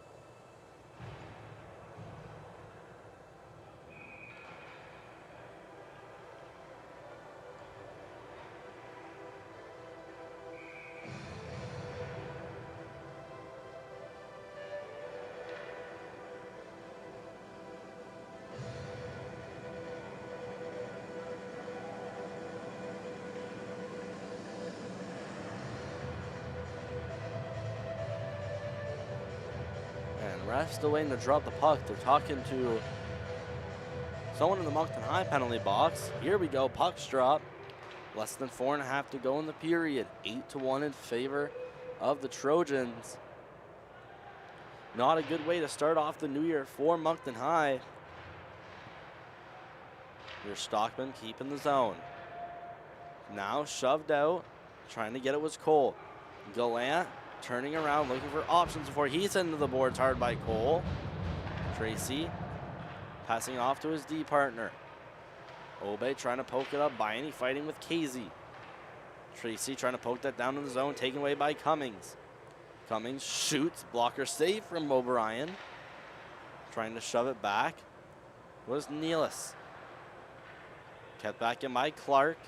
Refs still waiting to drop the puck. They're talking to someone in the Moncton High penalty box. Here we go, puck's dropped. Less than 4.5 to go in the period. 8-1 in favor of the Trojans. Not a good way to start off the new year for Moncton High. Here's Stockman keeping the zone. Now shoved out, trying to get it was Cole. Gallant turning around, looking for options before he's into the boards hard by Cole. Tracy passing off to his D partner. Obey trying to poke it up. Bayani fighting with Casey. Tracy trying to poke that down in the zone, taken away by Cummings. Cummings shoots, blocker save from O'Brien. Trying to shove it back was Nealis. Kept back in by Clark.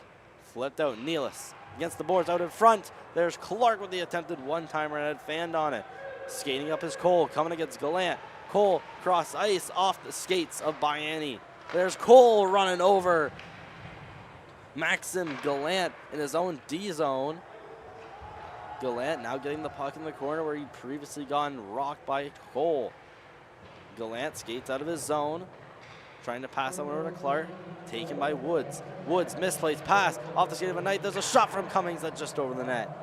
Flipped out, Nealis against the boards out in front. There's Clark with the attempted one-timer and had fanned on it. Skating up is Cole, coming against Gallant. Cole cross ice off the skates of Bayani. There's Cole running over Maxim Gallant in his own D zone. Gallant now getting the puck in the corner where he'd previously gotten rocked by Cole. Gallant skates out of his zone, trying to pass that one over to Clark, taken by Woods. Woods misplaced pass off the skate of a night. There's a shot from Cummings that's just over the net.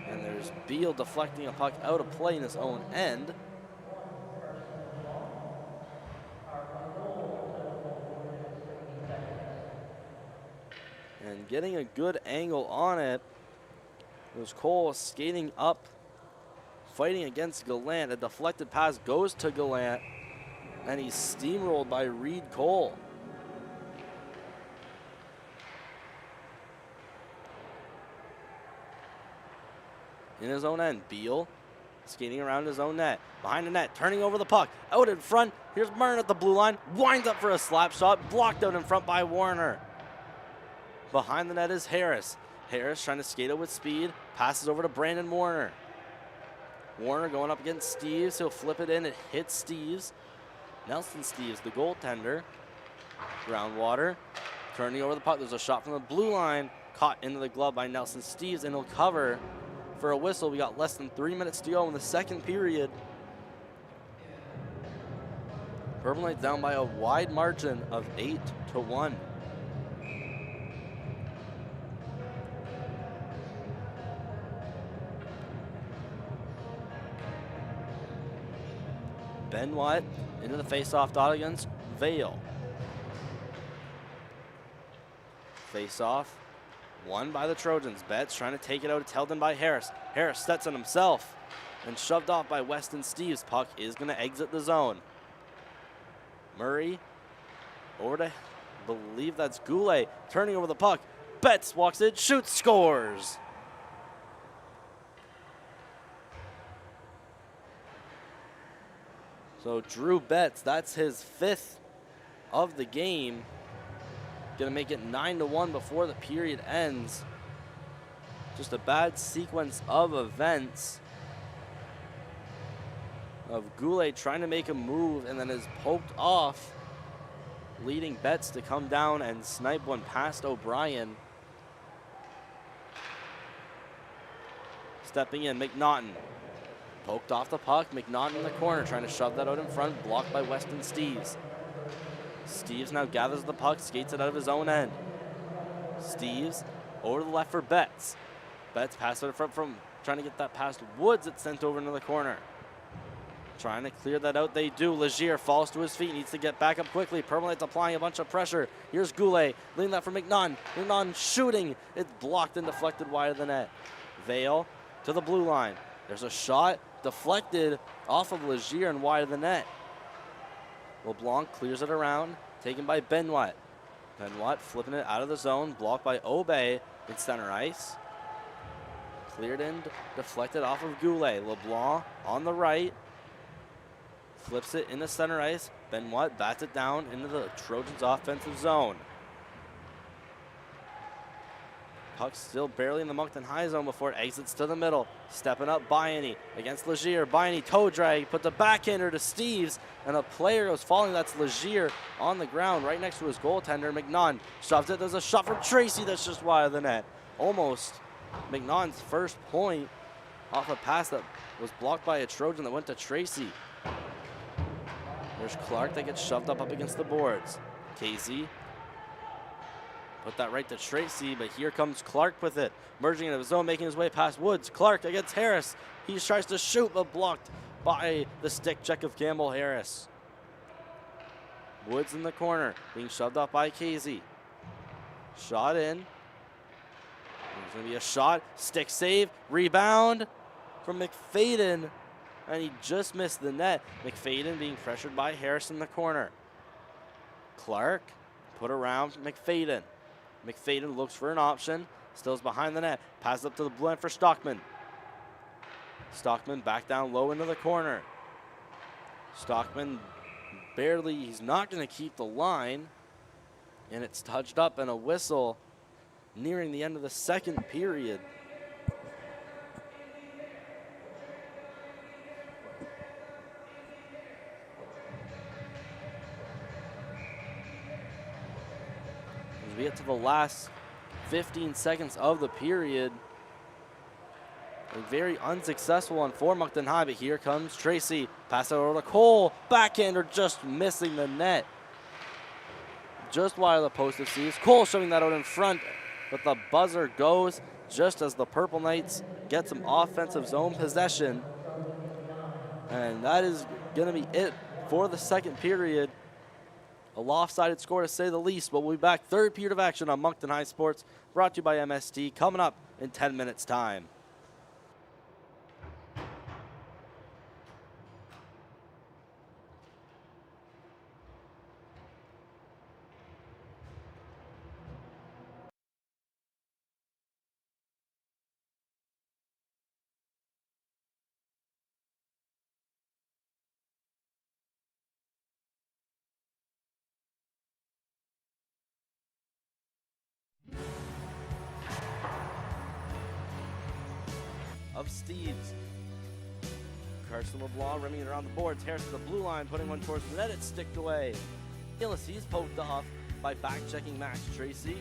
And there's Beal deflecting a puck out of play in his own end. And getting a good angle on it was Cole skating up, fighting against Gallant. A deflected pass goes to Gallant, and he's steamrolled by Reed Cole. In his own end, Beal skating around his own net. Behind the net, turning over the puck. Out in front, here's Martin at the blue line. Winds up for a slap shot, blocked out in front by Warner. Behind the net is Harris. Harris trying to skate it with speed. Passes over to Brandon Warner. Warner going up against Steves. He'll flip it in. It hits Steves. Nelson Steves, the goaltender. Groundwater. Turning over the puck. There's a shot from the blue line. Caught into the glove by Nelson Steves, and he'll cover for a whistle. We got less than 3 minutes to go in the second period. Purple Knights down by a wide margin of 8-1. Ben Watt into the face-off dot against Vale. Face-off won by the Trojans. Betts trying to take it out. It's held in by Harris. Harris sets on himself and shoved off by Weston Steves. Puck is going to exit the zone. Murray over to, I believe that's Goulet, turning over the puck. Betts walks in, shoots, scores. So Drew Betts, that's his 5th of the game. Gonna make it 9-1 before the period ends. Just a bad sequence of events. Of Goulet trying to make a move and then is poked off, leading Betts to come down and snipe one past O'Brien. Stepping in, McNaughton. Poked off the puck, McNaughton in the corner, trying to shove that out in front, blocked by Weston Steves. Steves now gathers the puck, skates it out of his own end. Steves over to the left for Betts. Betts passes it in front from trying to get that past Woods. It's sent over into the corner. Trying to clear that out, they do. Legier falls to his feet, needs to get back up quickly. Purple Knights applying a bunch of pressure. Here's Goulet, leading that for McNunn. McNunn shooting. It's blocked and deflected wide of the net. Vale to the blue line. There's a shot deflected off of Legier and wide of the net. LeBlanc clears it around, taken by Benoit. Benoit flipping it out of the zone, blocked by Obey in center ice. Cleared in, deflected off of Goulet. LeBlanc on the right. Flips it into center ice. Benoit bats it down into the Trojans' offensive zone. Puck still barely in the Moncton high zone before it exits to the middle. Stepping up Bayani against Legier. Bayani toe drag, puts a backhander to Steves, and a player goes falling. That's Legier on the ground right next to his goaltender. McNunn shoves it. There's a shot from Tracy that's just wide of the net. Almost McNunn's first point off a pass that was blocked by a Trojan that went to Tracy. There's Clark that gets shoved up against the boards. Casey put that right to Tracy, but here comes Clark with it. Merging into the zone, making his way past Woods. Clark against Harris. He tries to shoot, but blocked by the stick check of Campbell Harris. Woods in the corner, being shoved up by Casey. Shot in. There's going to be a shot. Stick save. Rebound from McFadden. And he just missed the net. McFadden being pressured by Harris in the corner. Clark put around McFadden. McFadden looks for an option. Stills behind the net. Passes up to the blue line for Stockman. Stockman back down low into the corner. Stockman barely, he's not going to keep the line. And it's touched up and a whistle nearing the end of the second period. We get to the last 15 seconds of the period. A very unsuccessful one for Moncton High, but here comes Tracy. Pass it over to Cole. Backhander just missing the net. Just wide of the post of Steves. Cole shoving that out in front, but the buzzer goes just as the Purple Knights get some offensive zone possession. And that is going to be it for the second period. A lopsided score to say the least, but we'll be back third period of action on Moncton High Sports, brought to you by MST, coming up in 10 minutes' time. Of Steves. Carson LeBlanc rimming it around the boards. Harris to the blue line, putting one towards the net. It's sticked away. He's poked off by back-checking Max Tracy.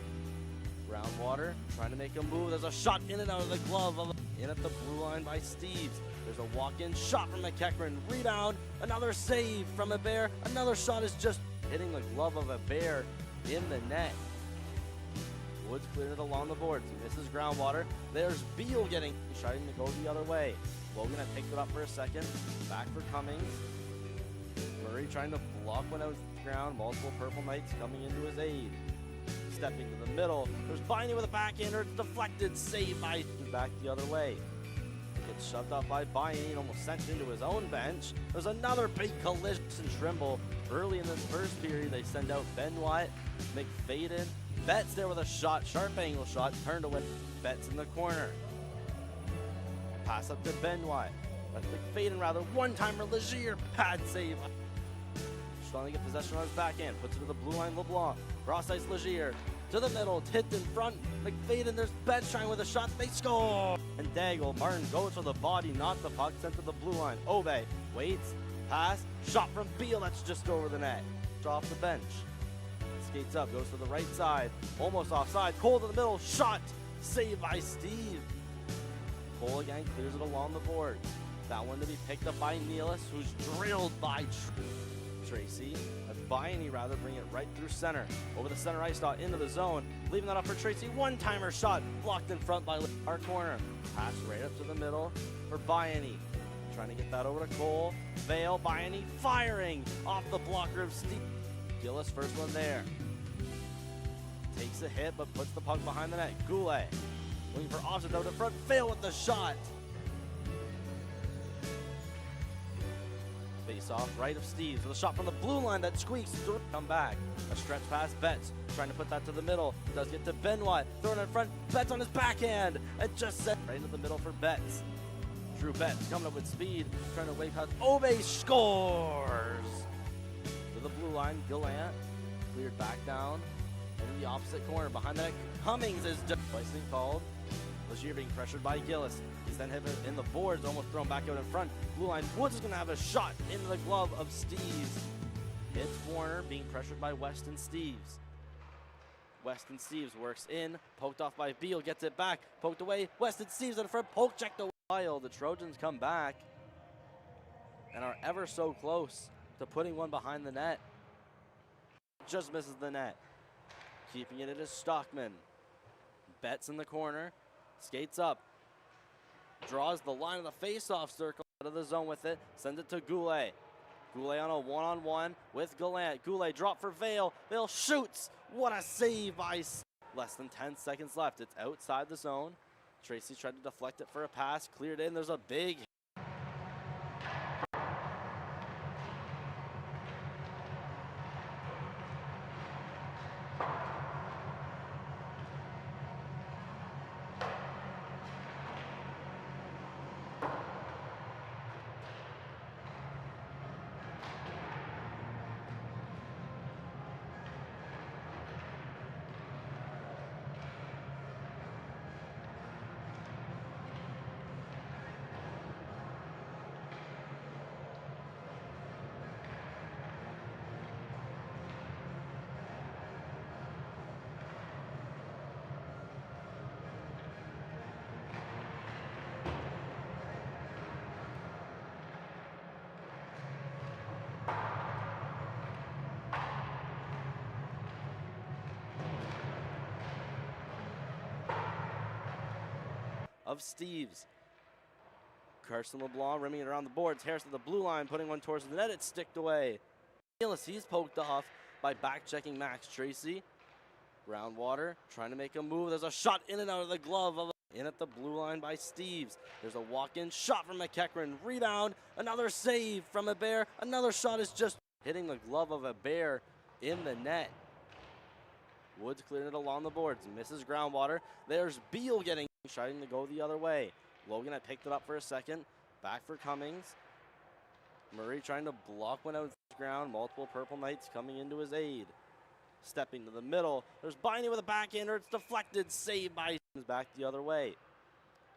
Groundwater trying to make a move. There's a shot in and out of the glove. In at the blue line by Steves. There's a walk-in shot from McEachran. Rebound. Another save from Bear. Another shot is just hitting the glove of Bear in the net. Woods cleared it along the boards. He misses Groundwater. There's Beal trying to go the other way. Logan had picked it up for a second. Back for Cummings. Murray trying to block one out of the ground. Multiple Purple Knights coming into his aid. Stepping to the middle. There's Biney with a backhander. It's deflected. Saved by back the other way. Gets shoved up by Biney and almost sent into his own bench. There's another big collision in Trimble. Early in this first period, they send out Benoit, McFadden. Betts there with a shot, sharp angle shot, turned away. Betts in the corner. Pass up to Benoit. That's McFadden rather. One-timer, Legier, pad save. Trying to get possession on his backhand. Puts it to the blue line, LeBlanc. Cross ice, Legier. To the middle, tipped in front. McFadden, there's Betts trying with a shot. They score! And Daigle. Martin goes for the body, not the puck. Sent to the blue line. Obey waits. Pass. Shot from Beal. That's just over the net. Off the bench. Skates up, goes to the right side, almost offside. Cole to the middle, shot, saved by Steve. Cole again clears it along the board. That one to be picked up by Nealis, who's drilled by Tracy. That's Bayani rather, bring it right through center. Over the center ice dot into the zone, leaving that up for Tracy. One-timer shot, blocked in front by our corner. Pass right up to the middle for Bayani. trying to get that over to Cole. Vale, Bayani firing off the blocker of Steve. Gillis, first one there. Takes a hit, but puts the puck behind the net. Goulet looking for options out in front. Vale with the shot. Face off right of Steves with a shot from the blue line that squeaks through. Come back. A stretch pass, Betts trying to put that to the middle. Does get to Benoit. Throwing it in front. Betts on his backhand. And just set right into the middle for Betts. Drew Betts coming up with speed. Trying to wave past. Obe scores! To the blue line. Gallant cleared back down. In the opposite corner. Behind that, Cummings is icing called. Legier being pressured by Gillis. He's then hit in the boards, almost thrown back out in front. Blue line, Woods is going to have a shot into the glove of Steves. Hits Warner, being pressured by Weston Steves. Weston Steves works in, poked off by Beal, gets it back, poked away. Weston Steves in front, poke checked away. The Trojans come back and are ever so close to putting one behind the net. Just misses the net. Keeping it is Stockman. Betts in the corner, skates up. Draws the line of the face-off circle out of the zone with it. Sends it to Goulet. Goulet on a one-on-one with Gallant. Goulet drop for Vale. Vale shoots. What a save by less than 10 seconds left. It's outside the zone. Tracy tried to deflect it for a pass. Cleared in. There's a big of Steves. Carson LeBlanc rimming it around the boards. Harris to the blue line, putting one towards the net. It's sticked away. He's poked off by back-checking Max Tracy. Groundwater trying to make a move. There's a shot in and out of the glove of in at the blue line by Steves. There's a walk-in shot from McEachran. Rebound. Another save from Bear. Another shot is just hitting the glove of Bear in the net. Woods clearing it along the boards. Misses Groundwater. There's Beal getting trying to go the other way. Logan had picked it up for a second. Back for Cummings. Murray trying to block one out the ground. Multiple Purple Knights coming into his aid. Stepping to the middle. There's Biney with a backhander. It's deflected. Saved by back the other way.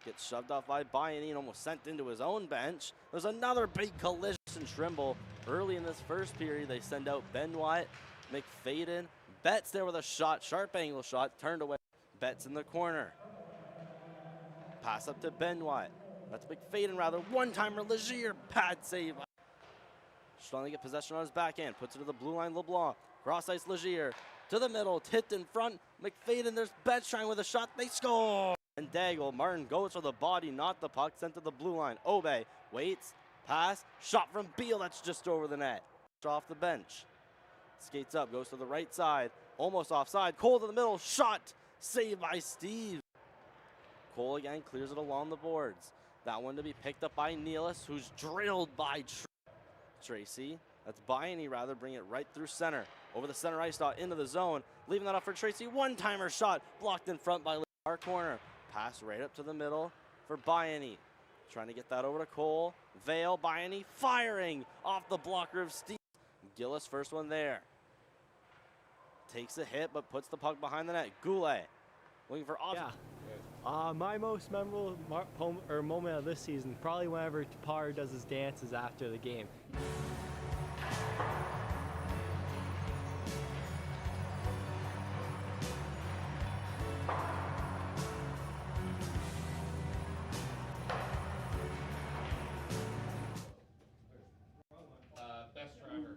Gets shoved off by Biney and almost sent into his own bench. There's another big collision in Trimble. Early in this first period, they send out Benoit, McFadden. Betts there with a shot. Sharp angle shot. Turned away. Betts in the corner. Pass up to Benoit. That's McFadden rather. One-timer Legier. Bad save. Trying to get possession on his backhand. Puts it to the blue line. LeBlanc. Cross ice Legier. To the middle. Tipped in front. McFadden. There's Betts trying with a shot. They score. And Daigle. Martin goes for the body. Not the puck. Sent to the blue line. Obe waits. Pass. Shot from Beal. That's just over the net. Off the bench. Skates up. Goes to the right side. Almost offside. Cole to the middle. Shot. Saved by Steve. Cole again clears it along the boards. That one to be picked up by Nealis, who's drilled by Tracy. That's Biney rather, bring it right through center. Over the center ice dot into the zone. Leaving that up for Tracy. One-timer shot. Blocked in front by our corner. Pass right up to the middle for Biney. Trying to get that over to Cole. Vale, Biney firing off the blocker of Steve. Gillis, first one there. Takes a hit, but puts the puck behind the net. Goulet looking for options. Yeah. My most memorable moment of this season, probably whenever Tapar does his dances after the game. Best driver.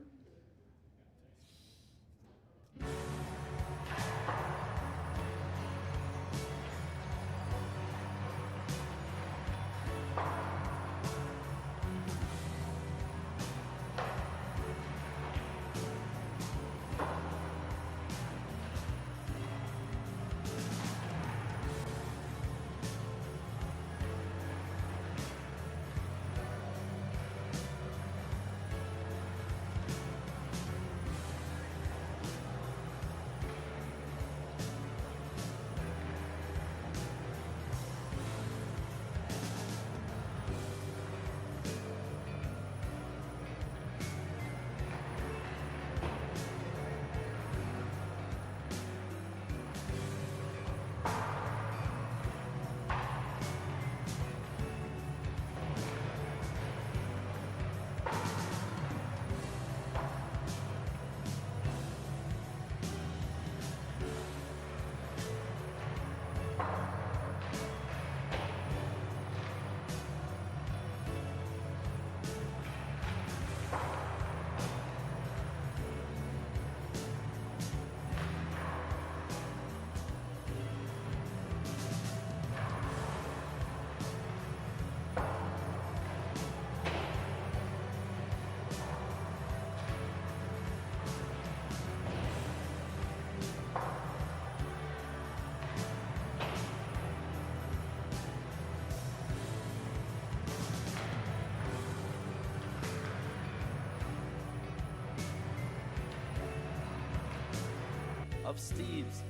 of Steves.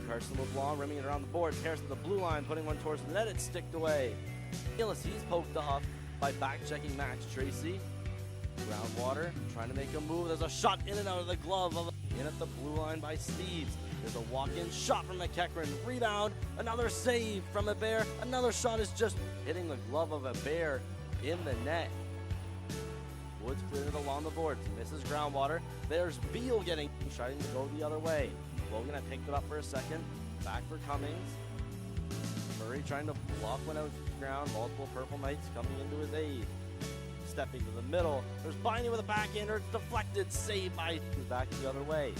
Carson LeBlanc rimming it around the boards. Harris to the blue line, putting one towards the net. It's sticked away. He's poked off by back-checking Max Tracy. Groundwater trying to make a move. There's a shot in and out of the glove. In at the blue line by Steves. There's a walk-in shot from McEachran. Rebound. Another save from Hebert. Another shot is just hitting the glove of Hebert in the net. Woods cleared it along the boards. Misses Groundwater. There's Beal trying to go the other way. Logan had picked it up for a second. Back for Cummings. Murray trying to block one out to the ground. Multiple Purple Knights coming into his aid. Stepping to the middle. There's Biney with a backhander. It's deflected. Saved by back the other way.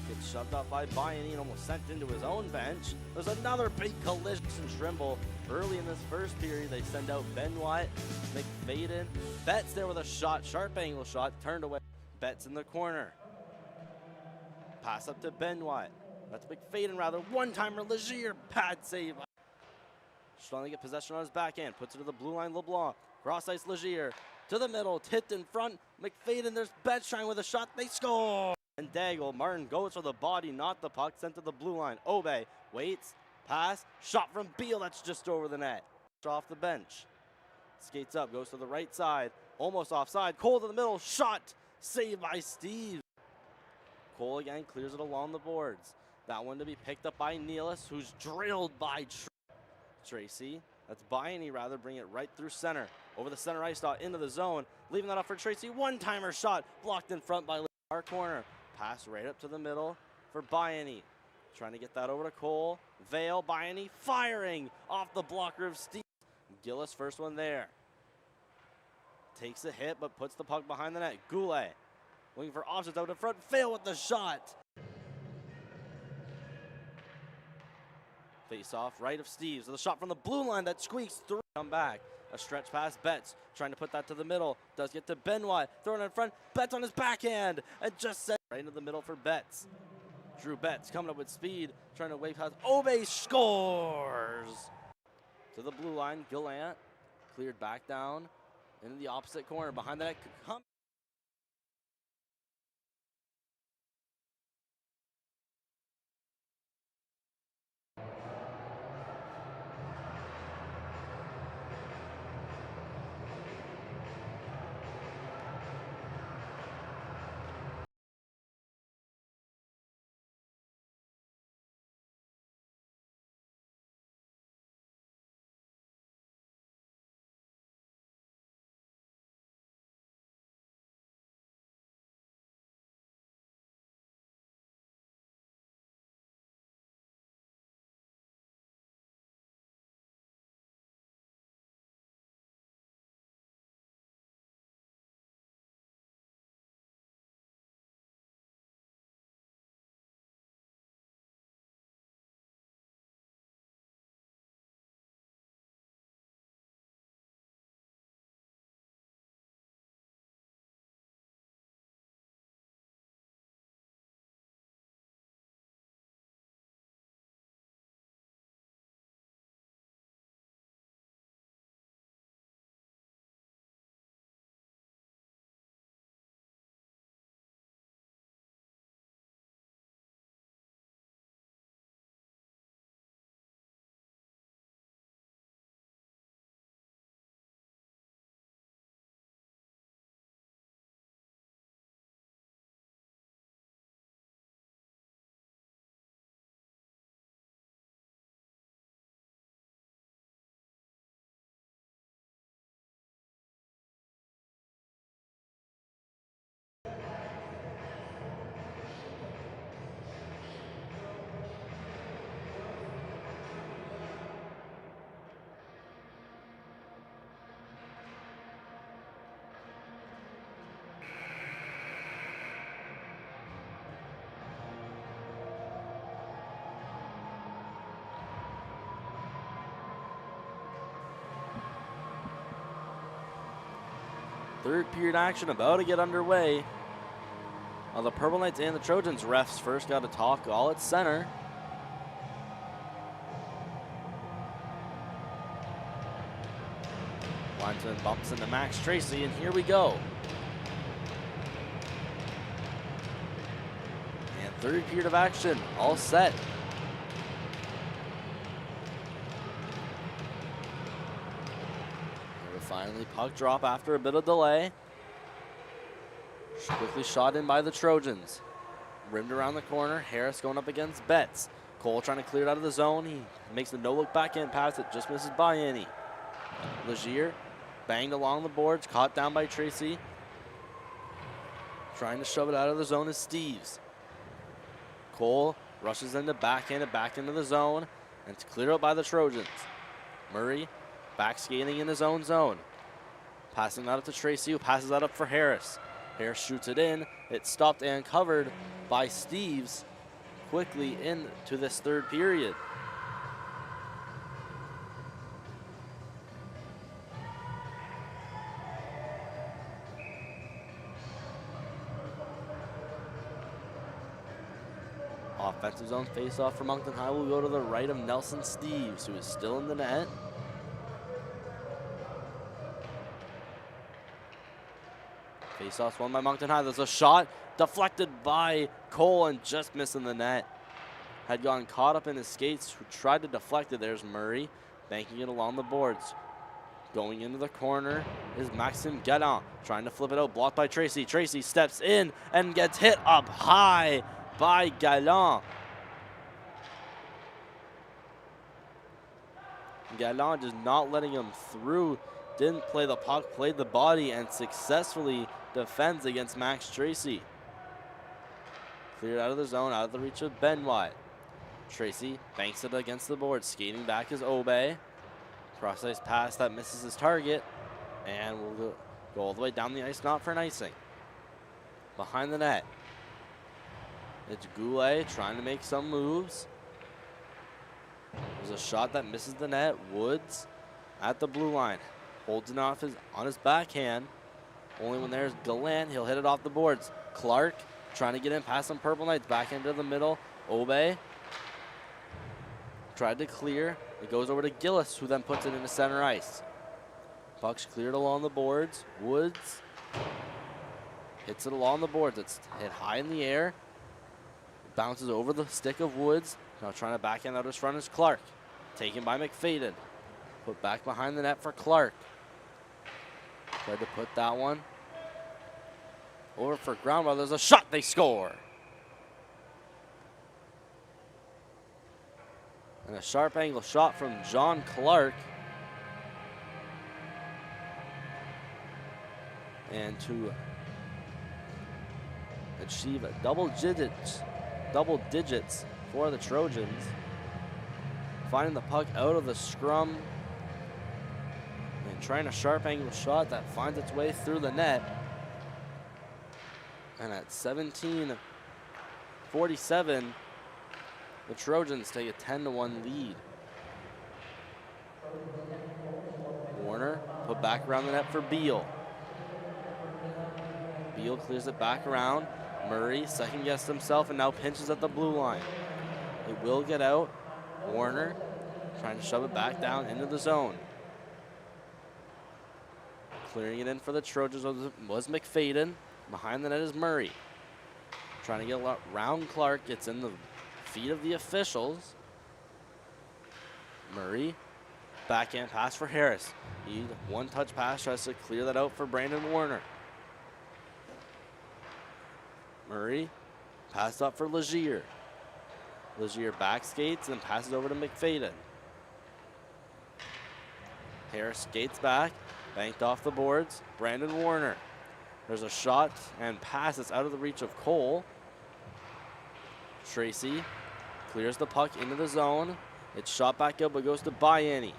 Gets shoved off by Biney and almost sent into his own bench. There's another big collision in Trimble. Early in this first period, they send out Benoit, McFadden. Betts there with a shot. Sharp angle shot. Turned away. Betts in the corner. Pass up to Benoit. That's McFadden rather. One-timer Legier. Pad save. Trying to get possession on his backhand. Puts it to the blue line. LeBlanc. Cross ice Legier. To the middle. Tipped in front. McFadden. There's Betts trying with a shot. They score. And Daigle. Martin goes for the body, not the puck. Sent to the blue line. Obey. Waits. Pass. Shot from Beal. That's just over the net. Off the bench. Skates up. Goes to the right side. Almost offside. Cole to the middle. Shot. Saved by Steve. Cole again clears it along the boards. That one to be picked up by Nealis, who's drilled by Tracy. That's Biney rather, bring it right through center. Over the center ice dot into the zone. Leaving that up for Tracy. One-timer shot. Blocked in front by our corner. Pass right up to the middle for Biney. Trying to get that over to Cole. Vale, Biney firing off the blocker of Steve. Gillis first one there. Takes a hit but puts the puck behind the net. Goulet. Looking for options out in front. Fail with the shot. Face off right of Steves. The shot from the blue line that squeaks through. Come back. A stretch pass. Betts trying to put that to the middle. Does get to Benoit. Throwing it in front. Betts on his backhand. And just sent right into the middle for Betts. Drew Betts coming up with speed. Trying to wave past. Obey scores. To the blue line. Gallant. Cleared back down. Into the opposite corner. Behind the net. Third period action about to get underway. The Purple Knights and the Trojans refs first got to talk all at center. Linesman bumps into Max Tracy, and here we go. And Third period of action, all set. Finally, puck drop after a bit of delay. Quickly shot in by the Trojans. Rimmed around the corner. Harris going up against Betts. Cole trying to clear it out of the zone. He makes the no-look backhand pass. It just misses by any. Legier banged along the boards. Caught down by Tracy. Trying to shove it out of the zone is Steves. Cole rushes in to backhand it back into the zone. And it's cleared out by the Trojans. Murray back skating in his own zone. Passing that up to Tracy, who passes that up for Harris. Harris shoots it in. It's stopped and covered by Steves quickly into this third period. Offensive zone face-off for Moncton High will go to the right of Nelson Steves, who is still in the net. Face-off's won by Moncton High. There's a shot deflected by Cole and just missing the net. Had gotten caught up in his skates, who tried to deflect it. There's Murray banking it along the boards. Going into the corner is Maxime Guédon, trying to flip it out, blocked by Tracy. Tracy steps in and gets hit up high by Guédon. Guédon just not letting him through. Didn't play the puck, played the body, and successfully defends against Max Tracy. Cleared out of the zone, out of the reach of Benoit. Tracy banks it against the board. Skating back is Obey. Cross-ice pass that misses his target. And will go all the way down the ice, not for an icing. Behind the net, it's Goulet trying to make some moves. There's a shot that misses the net. Woods at the blue line. Holds it off on his backhand. Only when there's Gallant, he'll hit it off the boards. Clark trying to get in past some Purple Knights. Back into the middle. Obey tried to clear. It goes over to Gillis, who then puts it into center ice. Puck's cleared along the boards. Woods hits it along the boards. It's hit high in the air. Bounces over the stick of Woods. Now trying to backhand out his front is Clark. Taken by McFadden. Put back behind the net for Clark. Tried to put that one over for ground. While there's a shot, they score. And a sharp angle shot from John Clark. And to achieve a double digits for the Trojans. Finding the puck out of the scrum. And trying a sharp angle shot that finds its way through the net. And at 17:47, the Trojans take a 10-1 lead. Warner put back around the net for Beal. Beal clears it back around. Murray second-guessed himself and now pinches at the blue line. It will get out. Warner trying to shove it back down into the zone. Clearing it in for the Trojans was McFadden. Behind the net is Murray. Trying to get around Clark. It's in the feet of the officials. Murray, backhand pass for Harris. He one-touch pass, tries to clear that out for Brandon Warner. Murray, pass up for Legier. Legier back skates and passes over to McFadden. Harris skates back, banked off the boards. Brandon Warner. There's a shot and pass that's out of the reach of Cole. Tracy clears the puck into the zone. It's shot back up, but goes to Bayani.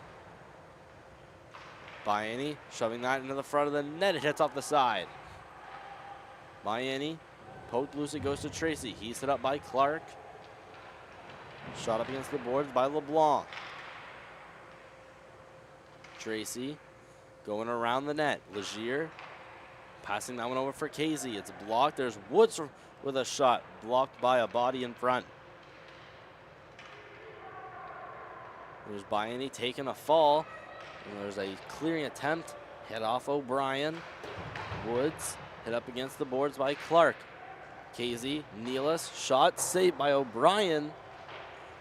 Bayani shoving that into the front of the net. It hits off the side. Bayani poked loose. It goes to Tracy. He's hit up by Clark. Shot up against the boards by LeBlanc. Tracy going around the net. Legier passing that one over for Casey. It's blocked. There's Woods with a shot blocked by a body in front. There's Bayani taking a fall. And there's a clearing attempt. Hit off O'Brien. Woods hit up against the boards by Clark. KZ, Nealis, shot saved by O'Brien.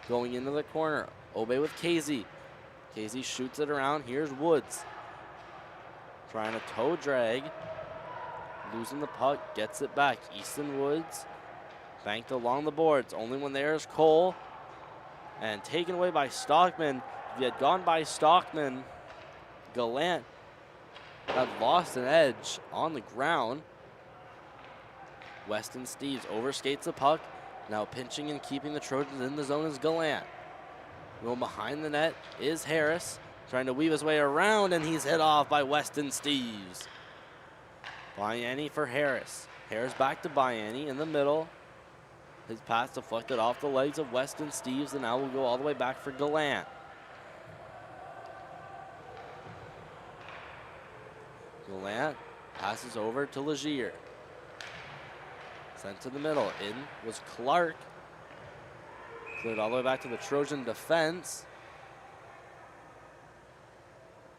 Going into the corner. Obe with KZ. KZ shoots it around. Here's Woods. Trying to toe drag. Losing the puck. Gets it back. Easton Woods. Banked along the boards. Only one there is Cole. And taken away by Stockman. If he had gone by Stockman, Gallant had lost an edge on the ground. Weston Steves overskates the puck. Now pinching and keeping the Trojans in the zone is Gallant. Going behind the net is Harris. Trying to weave his way around, and he's hit off by Weston Steves. Bianni for Harris. Harris back to Bianni in the middle. His pass deflected off the legs of Weston Steves, and now will go all the way back for Gallant. Gallant passes over to Legier. Sent to the middle. In was Clark. Cleared all the way back to the Trojan defense.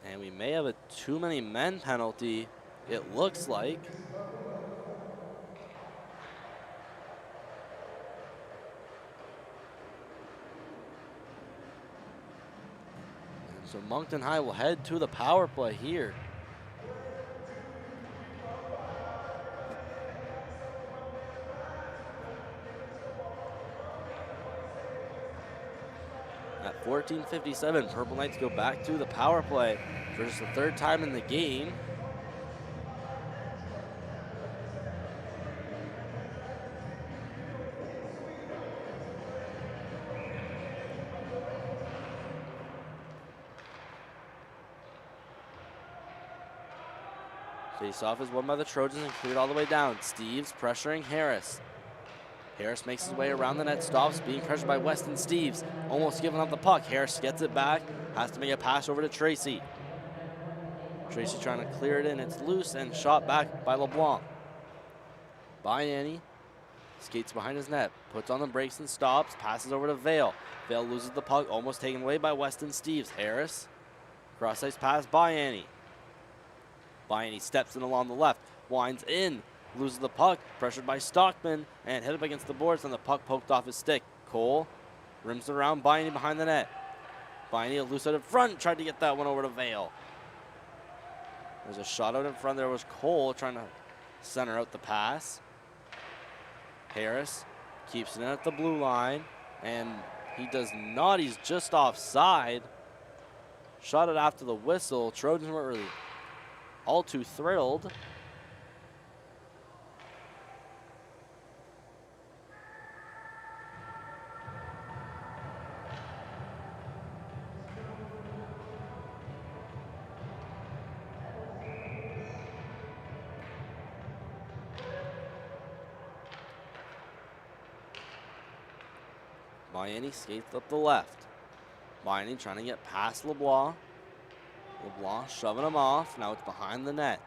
And we may have a too many men penalty, it looks like. And so Moncton High will head to the power play here. At 14:57, Purple Knights go back to the power play for just the third time in the game. Face-off is won by the Trojans and cleared all the way down. Steves pressuring Harris. Harris makes his way around the net, stops, being pressured by Weston Steves. Almost giving up the puck. Harris gets it back, has to make a pass over to Tracy. Tracy trying to clear it in. It's loose and shot back by LeBlanc. Bianni skates behind his net, puts on the brakes and stops, passes over to Vale. Vale loses the puck, almost taken away by Weston Steves. Harris, cross-ice pass, Bianni. Bianni steps in along the left, winds in, loses the puck, pressured by Stockman, and hit up against the boards, and the puck poked off his stick. Cole rims around Bianni behind the net. Bianni loose out in front, tried to get that one over to Vale. There's a shot out in front. There was Cole trying to center out the pass. Harris keeps it in at the blue line, and he does not. He's just offside. Shot it after the whistle. Trojans weren't really all too thrilled. Bianni skates up the left. Bianni trying to get past LeBlanc. LeBlanc shoving him off. Now it's behind the net.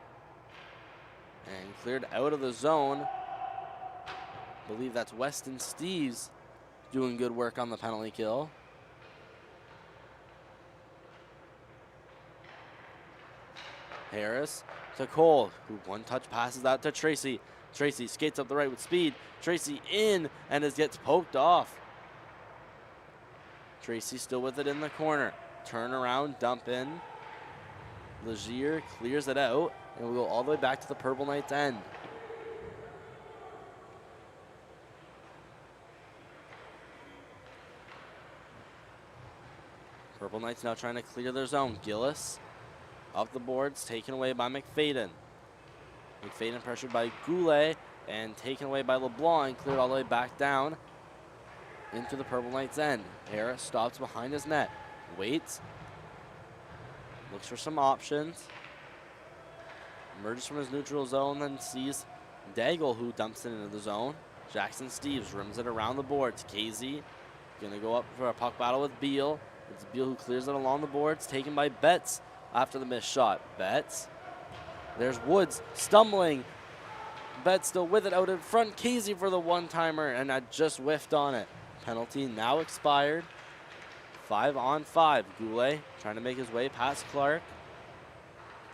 And cleared out of the zone. I believe that's Weston Steves doing good work on the penalty kill. Harris to Cole, who one-touch passes out to Tracy. Tracy skates up the right with speed. Tracy in, and it gets poked off. Tracy still with it in the corner. Turn around, dump in. Legier clears it out, and we'll go all the way back to the Purple Knights' end. Purple Knights now trying to clear their zone. Gillis up the boards, taken away by McFadden. McFadden pressured by Goulet and taken away by LeBlanc and cleared all the way back down into the Purple Knights' end. Harris stops behind his net, waits, looks for some options, emerges from his neutral zone, then sees Daigle, who dumps it into the zone. Jackson Steves rims it around the boards. KZ gonna go up for a puck battle with Beal. It's Beal who clears it along the boards, taken by Betts after the missed shot. Betts, there's Woods stumbling. Betts still with it out in front. KZ for the one-timer, and I just whiffed on it. Penalty now expired. 5-on-5. Goulet trying to make his way past Clark.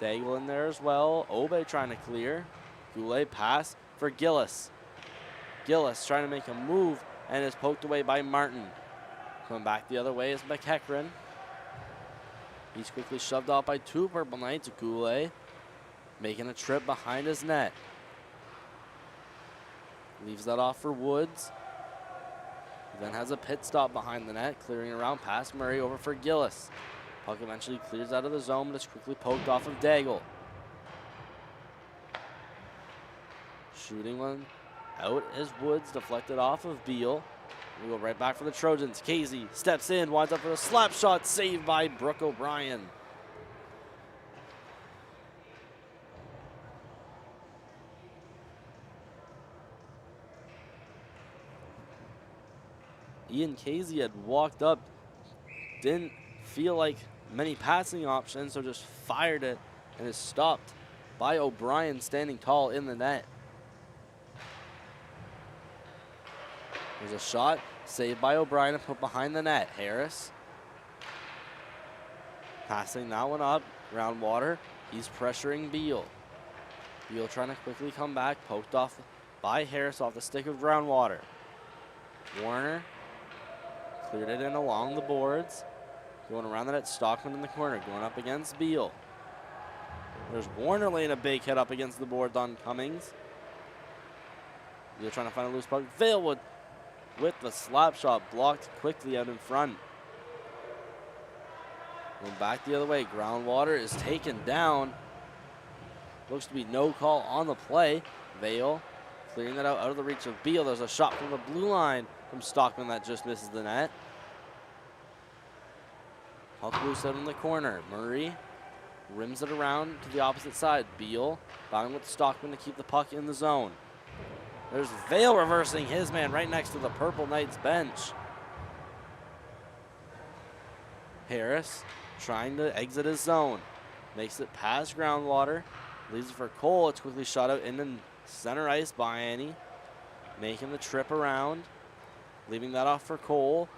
Daigle in there as well. Obe trying to clear. Goulet pass for Gillis. Gillis trying to make a move and is poked away by Martin. Coming back the other way is McEachran. He's quickly shoved off by two Purple Knights. Goulet making a trip behind his net. Leaves that off for Woods. Then has a pit stop behind the net, clearing around past Murray over for Gillis. Puck eventually clears out of the zone, but is quickly poked off of Daigle. Shooting one out is Woods, deflected off of Beal. We go right back for the Trojans. Casey steps in, winds up for a slap shot, saved by Brooke O'Brien. Ian Casey had walked up, didn't feel like many passing options, so just fired it and is stopped by O'Brien standing tall in the net. There's a shot, saved by O'Brien and put behind the net. Harris passing that one up, Groundwater. He's pressuring Beal. Beal trying to quickly come back, poked off by Harris off the stick of Groundwater. Warner cleared it in along the boards. Going around the net, Stockman in the corner, going up against Beal. There's Warner laying a big hit up against the boards on Cummings. Beal trying to find a loose puck. Vailwood with the slap shot, blocked quickly out in front. Going back the other way, Groundwater is taken down. Looks to be no call on the play. Vale clearing that out of the reach of Beal. There's a shot from the blue line from Stockman that just misses the net. Puck loose out in the corner. Murray rims it around to the opposite side. Beal battling with Stockman to keep the puck in the zone. There's Vale reversing his man right next to the Purple Knights bench. Harris trying to exit his zone. Makes it past Groundwater. Leaves it for Cole. It's quickly shot out into center ice by Annie. Making the trip around. Leaving that off for Cole.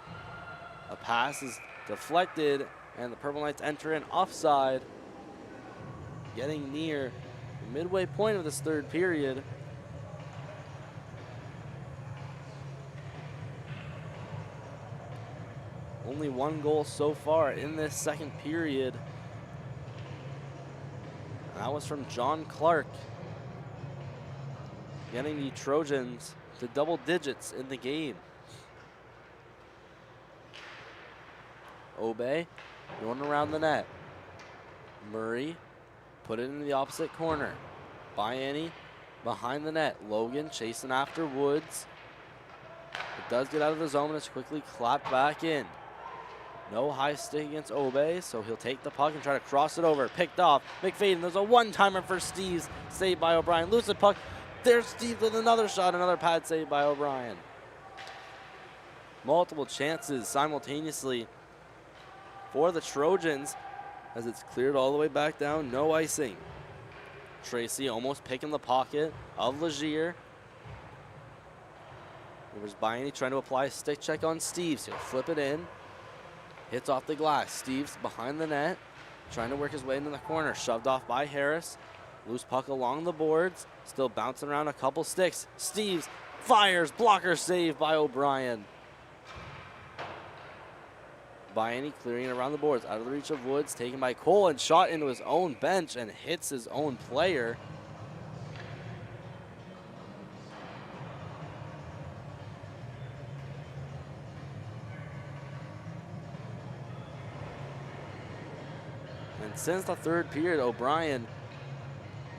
A pass is deflected, and the Purple Knights enter in offside. Getting near the midway point of this third period. Only one goal so far in this second period. And that was from John Clark. Getting the Trojans to double digits in the game. Obey going around the net. Murray put it in the opposite corner. Biani behind the net. Logan chasing after Woods. It does get out of the zone and it's quickly clapped back in. No high stick against Obey, so he'll take the puck and try to cross it over. Picked off. McFadden. There's a one-timer for Steves. Saved by O'Brien. Loses the puck. There's Steves with another shot. Another pad saved by O'Brien. Multiple chances simultaneously for the Trojans as it's cleared all the way back down. No icing. Tracy almost picking the pocket of Legier. There's Biani trying to apply a stick check on Steves. He'll flip it in. Hits off the glass. Steves behind the net. Trying to work his way into the corner. Shoved off by Harris. Loose puck along the boards. Still bouncing around a couple sticks. Steves fires. Blocker save by O'Brien. Biani clearing it around the boards. Out of the reach of Woods. Taken by Cole and shot into his own bench and hits his own player. Since the third period, O'Brien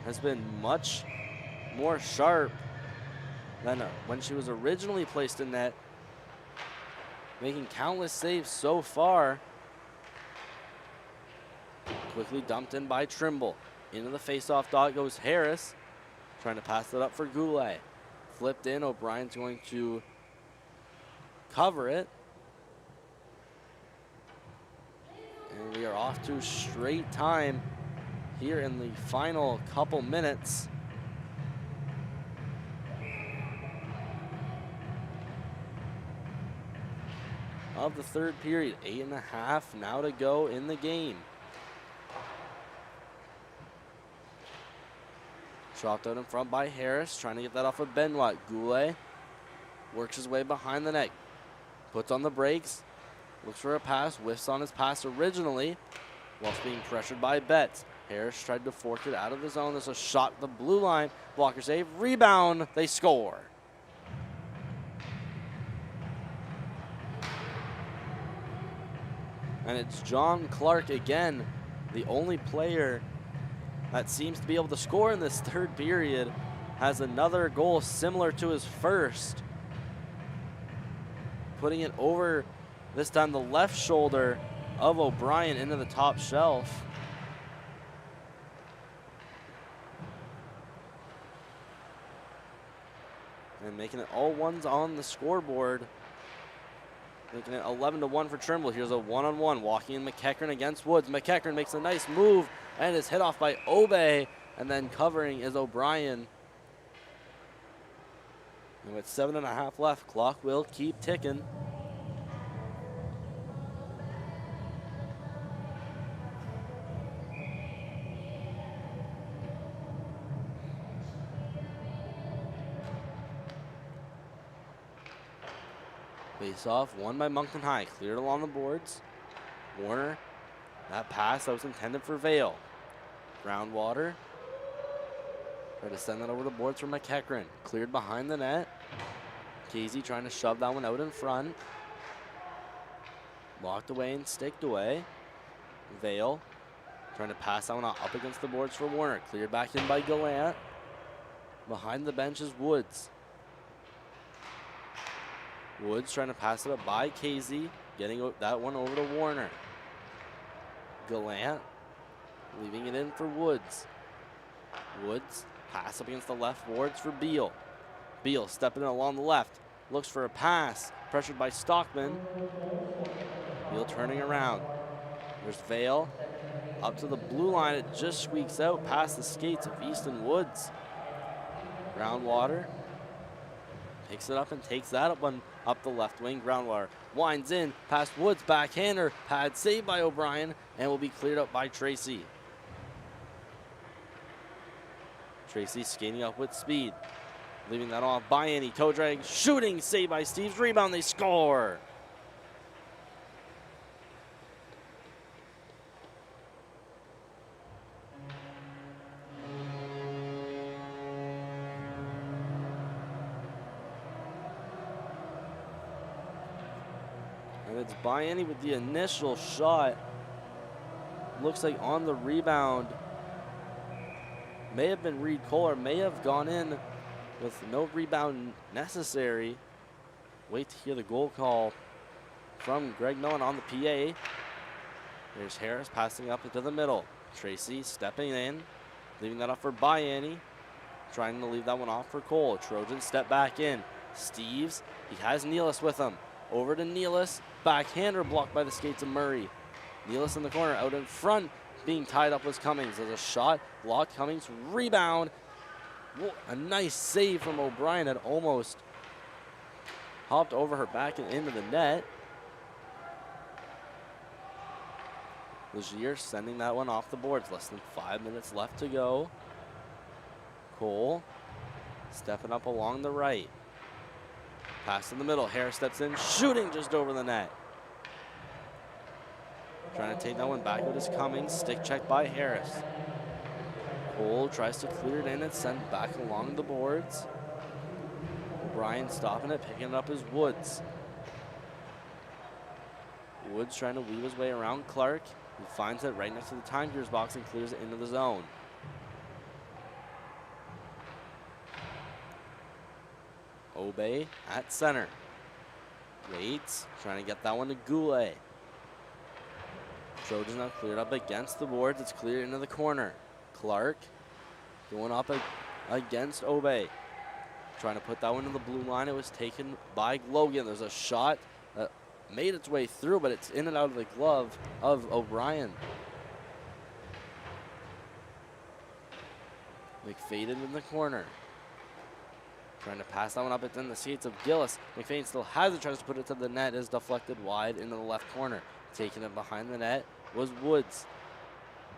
has been much more sharp than when she was originally placed in net, making countless saves so far. Quickly dumped in by Trimble. Into the face-off dot goes Harris, trying to pass it up for Goulet. Flipped in, O'Brien's going to cover it. And we are off to straight time here in the final couple minutes. Of the third period, 8.5 now to go in the game. Chopped out in front by Harris, trying to get that off of Benoit. Goulet works his way behind the net, puts on the brakes, looks for a pass, whiffs on his pass originally, whilst being pressured by Betts. Harris tried to fork it out of the zone. There's a shot at the blue line. Blocker save, rebound, they score. And it's John Clark again, the only player that seems to be able to score in this third period, has another goal similar to his first, putting it over, this time the left shoulder of O'Brien into the top shelf. And making it all ones on the scoreboard. Making it 11-1 for Trimble. Here's a one-on-one. Walking in McEachern against Woods. McEachern makes a nice move and is hit off by Obey. And then covering is O'Brien. And with 7.5 left, clock will keep ticking. Face off, won by Moncton High, cleared along the boards. Warner, that pass that was intended for Vale. Groundwater, try to send that over the boards for McEachern. Cleared behind the net. Casey trying to shove that one out in front. Locked away and sticked away. Vale trying to pass that one up against the boards for Warner. Cleared back in by Gallant. Behind the bench is Woods. Woods trying to pass it up by Casey, getting that one over to Warner. Gallant leaving it in for Woods. Woods pass up against the left boards for Beal. Beal stepping in along the left, looks for a pass, pressured by Stockman. Beal turning around. There's Vale up to the blue line. It just squeaks out past the skates of Easton Woods. Groundwater picks it up and takes that one up the left wing. Groundwater winds in past Woods, backhander, pad saved by O'Brien, and will be cleared up by Tracy. Tracy skating up with speed, leaving that off by Annie. Toe drag, shooting, saved by Steves. Rebound, they score. And it's Bayani with the initial shot. Looks like on the rebound may have been Reed Kohler, may have gone in with no rebound necessary. Wait to hear the goal call from Greg Mellon on the PA. There's Harris passing up into the middle. Tracy stepping in, leaving that up for Bayani. Trying to leave that one off for Cole. Trojans step back in. Steves, he has Nealis with him. Over to Nealis, backhander blocked by the skates of Murray. Nealis in the corner, out in front, being tied up was Cummings. There's a shot, blocked Cummings, rebound. Whoa, a nice save from O'Brien, had almost hopped over her back and into the net. Legier sending that one off the boards. Less than 5 minutes left to go. Cole stepping up along the right. Pass in the middle. Harris steps in, shooting just over the net. Trying to take that one back with his Cummings. Stick check by Harris. Cole tries to clear it in and send back along the boards. O'Brien stopping it, picking it up is Woods. Woods trying to weave his way around Clark. He finds it right next to the timekeeper's box and clears it into the zone. Obey at center. Waits, trying to get that one to Goulet. Trojans now cleared up against the boards. It's cleared into the corner. Clark going up against Obey. Trying to put that one in the blue line. It was taken by Logan. There's a shot that made its way through, but it's in and out of the glove of O'Brien. McFadden in the corner. Trying to pass that one up in the seats of Gillis. McFadden still has it, tries to put it to the net, is deflected wide into the left corner. Taking it behind the net was Woods.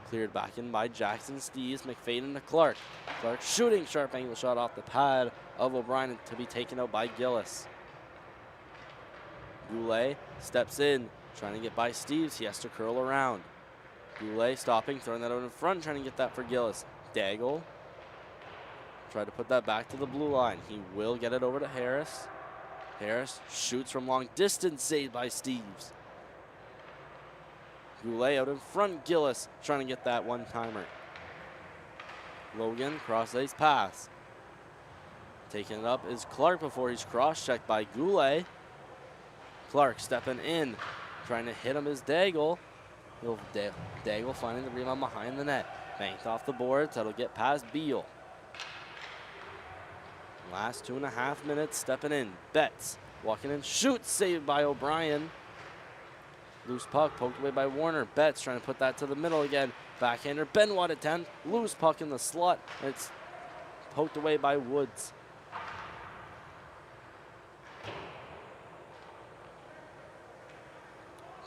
Cleared back in by Jackson Steves. McFadden to Clark. Clark shooting, sharp angle shot off the pad of O'Brien to be taken out by Gillis. Goulet steps in, trying to get by Steves. He has to curl around. Goulet stopping, throwing that out in front, trying to get that for Gillis. Daigle tried to put that back to the blue line. He will get it over to Harris. Harris shoots from long distance, saved by Steves. Goulet out in front, Gillis trying to get that one-timer. Logan, cross-ice pass. Taking it up is Clark before he's cross-checked by Goulet. Clark stepping in, trying to hit him is Daigle. Daigle finding the rebound behind the net. Banked off the boards, that'll get past Beal. Last 2.5 minutes, stepping in. Betts walking in, shoots, saved by O'Brien. Loose puck poked away by Warner. Betts trying to put that to the middle again. Backhander, Benoit attempt. Loose puck in the slot. It's poked away by Woods.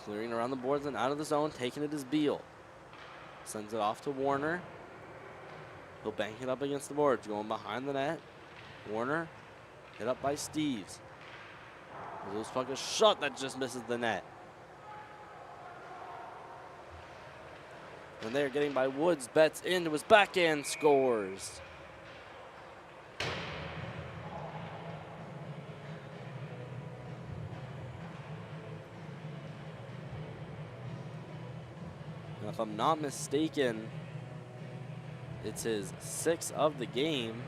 Clearing around the boards and out of the zone. Taking it is Beal. Sends it off to Warner. He'll bank it up against the boards. Going behind the net. Warner hit up by Steves. The loose puck, a shot that just misses the net. And they're getting by Woods. Betts into his backhand, scores. And if I'm not mistaken, it's his 6th of the game.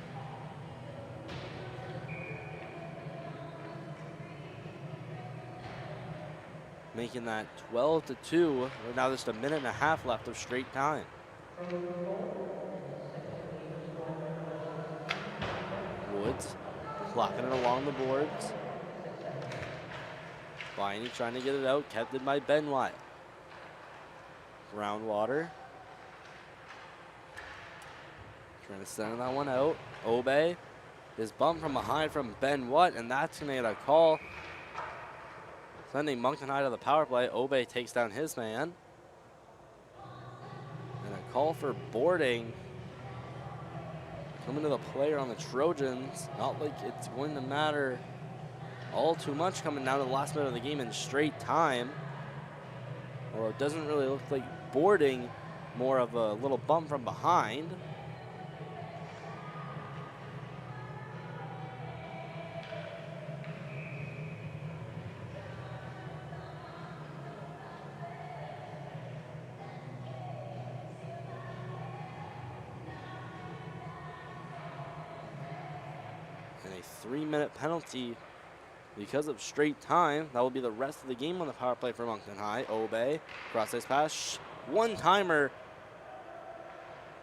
Making that 12-2. Now just a minute and a half left of straight time. Woods clocking it along the boards. Viney trying to get it out, kept it by Benoit. Groundwater. Trying to send that one out. Obey is bumped from behind from Benoit, and that's going to get a call. Sending Moncton High to the power play. Obey takes down his man. And a call for boarding. Coming to the player on the Trojans. Not like it's going to matter all too much coming down to the last minute of the game in straight time. Or it doesn't really look like boarding, more of a little bump from behind. And a 3-minute penalty because of straight time. That will be the rest of the game on the power play for Moncton High. Obey, cross-ice pass, one-timer.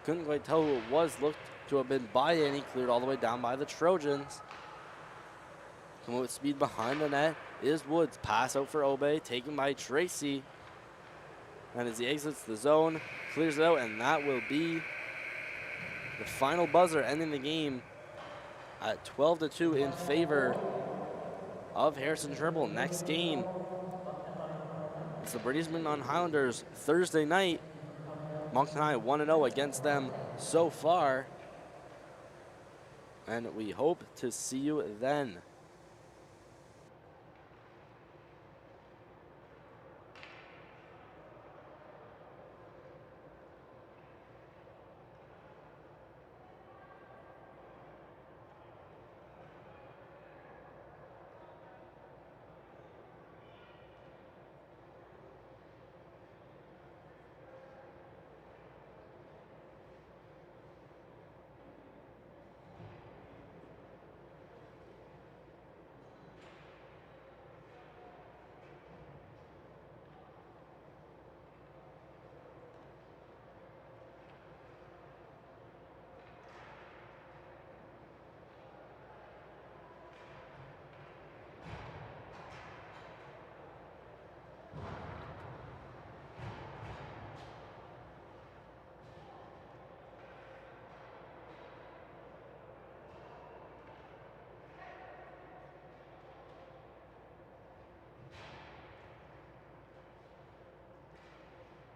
Couldn't quite tell who it was. Looked to have been by Annie, cleared all the way down by the Trojans. Coming with speed behind the net is Woods. Pass out for Obey, taken by Tracy. And as he exits the zone, clears it out, and that will be the final buzzer, ending the game at 12-2 in favor of Harrison Trimble. Next game, it's the British Moncton Highlanders Thursday night. Moncton High 1-0 against them so far. And we hope to see you then.